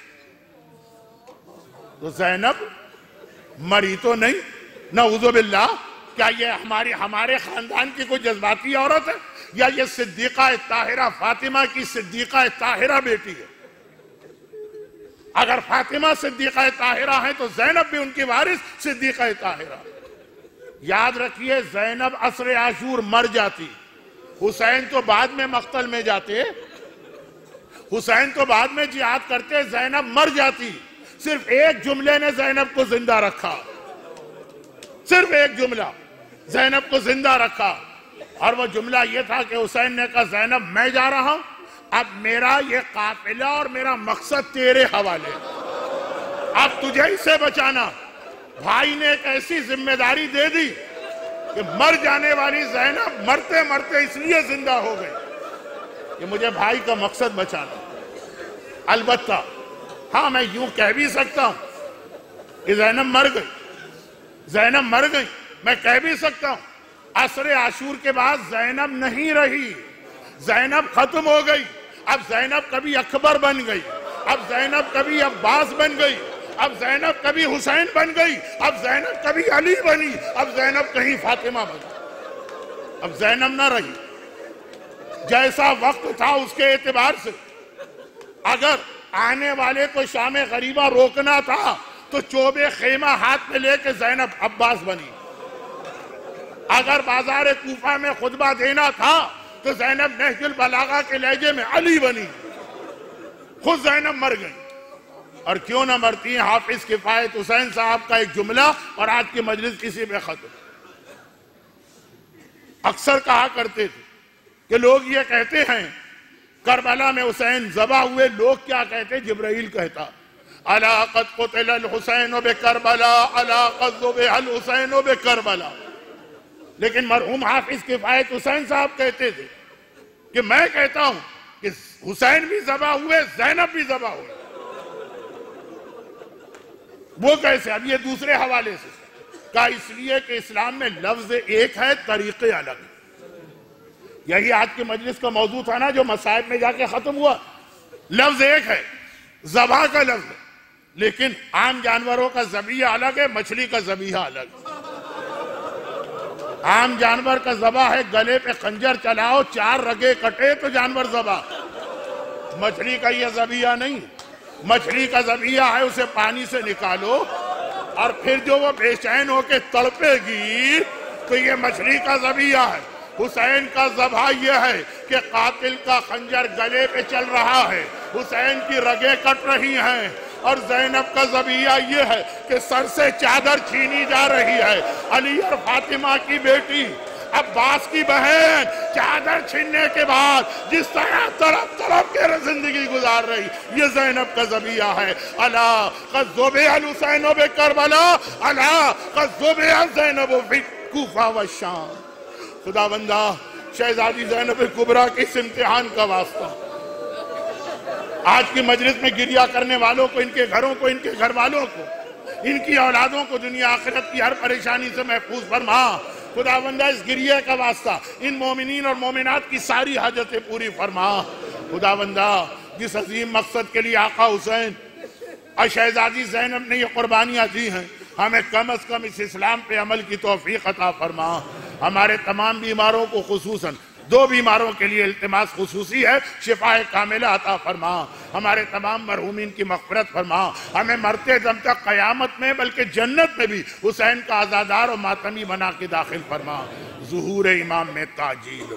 تو زینب مری تو نہیں۔ نعوذ باللہ، کیا یہ ہمارے خاندان کی کوئی جذباتی عورت ہے یا یہ صدیقہ طاہرہ فاطمہ کی صدیقہ طاہرہ بیٹی ہے؟ اگر فاطمہ صدیقہ طاہرہ ہیں تو زینب بھی ان کی وارث صدیقہ طاہرہ۔ یاد رکھیے زینب عصر عاشور مر جاتی، حسین تو بعد میں مقتل میں جاتے، حسین تو بعد میں جہاد کرتے، زینب مر جاتی۔ صرف ایک جملے نے زینب کو زندہ رکھا، صرف ایک جملہ زینب کو زندہ رکھا، اور وہ جملہ یہ تھا کہ حسین نے کہا زینب میں جا رہا ہوں، اب میرا یہ قافلہ اور میرا مقصد تیرے حوالے، اب تجھے ہی سے بچانا۔ بھائی نے ایک ایسی ذمہ داری دے دی کہ مر جانے والی زینب مرتے مرتے اس لیے زندہ ہو گئی کہ مجھے بھائی کا مقصد بچانا۔ البتہ ہاں میں یوں کہہ بھی سکتا ہوں کہ زینب مر گئی، زینب مر گئی. میں کہہ بھی سکتا ہوں عصر عاشور کے بعد زینب نہیں رہی، زینب ختم ہو گئی. اب زینب کبھی اکبر بن گئی، اب زینب کبھی عباس بن گئی، اب زینب کبھی حسین بن گئی، اب زینب کبھی علی بنی، اب زینب کہیں فاطمہ بن گئی. اب زینب نہ رہی. جیسا وقت تھا اس کے اعتبار سے اگر آنے والے کو شام غریبہ روکنا تھا تو چوبے خیمہ ہاتھ میں لے کے زینب عباس بنی. اگر بازار کوفہ میں خطبہ دینا تھا تو زینب نہج البلاغہ کے لہجے میں علی بنی. خود زینب مر گئی. اور کیوں نہ مرتی ہیں؟ حافظ کفایت حسین صاحب کا ایک جملہ اور آج کی مجلس کسی پہ ختم. اکثر کہا کرتے تھے کہ لوگ یہ کہتے ہیں کربلا میں حسین ذبح ہوئے، لوگ کیا کہتے؟ جبرائیل کہتا الا قد قتل الحسین بکربلا الا قد ذبح الحسین بکربلا. لیکن مرحوم حافظ کفایت حسین صاحب کہتے تھے کہ میں کہتا ہوں کہ حسین بھی ذبح ہوئے، زینب بھی ذبح ہوئے. وہ کیسے؟ اب یہ دوسرے حوالے سے کہا اس لیے کہ اسلام میں لفظ ایک ہے، طریقے الگ. یہی آج کی مجلس کا موضوع تھا نا جو مصائب میں جا کے ختم ہوا. لفظ ایک ہے، ذبح کا لفظ ہے، لیکن عام جانوروں کا ذبیحہ الگ ہے، مچھلی کا ذبیحہ الگ ہے. عام جانور کا ذبح ہے گلے پہ خنجر چلاؤ، 4 رگے کٹے تو جانور ذبح. مچھلی کا یہ ذبیحہ نہیں. مچھلی کا ذبیحہ ہے اسے پانی سے نکالو اور پھر جو وہ بے چین ہو کے تڑپے گی تو یہ مچھلی کا ذبیحہ ہے. حسین کا ذبح یہ ہے کہ قاتل کا خنجر گلے پہ چل رہا ہے، حسین کی رگیں کٹ رہی ہیں. اور زینب کا ذبیحہ یہ ہے کہ سر سے چادر چھینی جا رہی ہے. علی اور فاطمہ کی بیٹی، عباس کی بہن چادر چھیننے کے بعد جس طرح تڑپ تڑپ کے زندگی گزار رہی، یہ زینب کا ذبیحہ ہے. الا قد ذبح الحسین بکربلا الا قد ذبح زینب فی کوفہ والشام. خدا بندہ شہزادی زینب کبریٰ کے اس امتحان کا واسطہ آج کی مجلس میں گریہ کرنے والوں کو، ان کے گھروں کو، ان کے گھر والوں کو، ان کی اولادوں کو دنیا آخرت کی ہر پریشانی سے محفوظ فرما. خدا بندہ اس گریہ کا واسطہ ان مومنین اور مومنات کی ساری حاجتیں پوری فرما. خدا بندہ جس عظیم مقصد کے لیے آقا حسین اور شہزادی زینب نے یہ قربانیاں دی ہیں، ہمیں کم از کم اس اسلام پہ عمل کی توفیق عطا فرما. ہمارے تمام بیماروں کو، خصوصاً 2 بیماروں کے لیے التماس خصوصی ہے، شفاء کاملہ عطا فرما. ہمارے تمام مرحومین کی مغفرت فرما. ہمیں مرتے دم تک قیامت میں بلکہ جنت میں بھی حسین کا عزادار و ماتمی بنا کے داخل فرما. ظہور امام میں تعجیل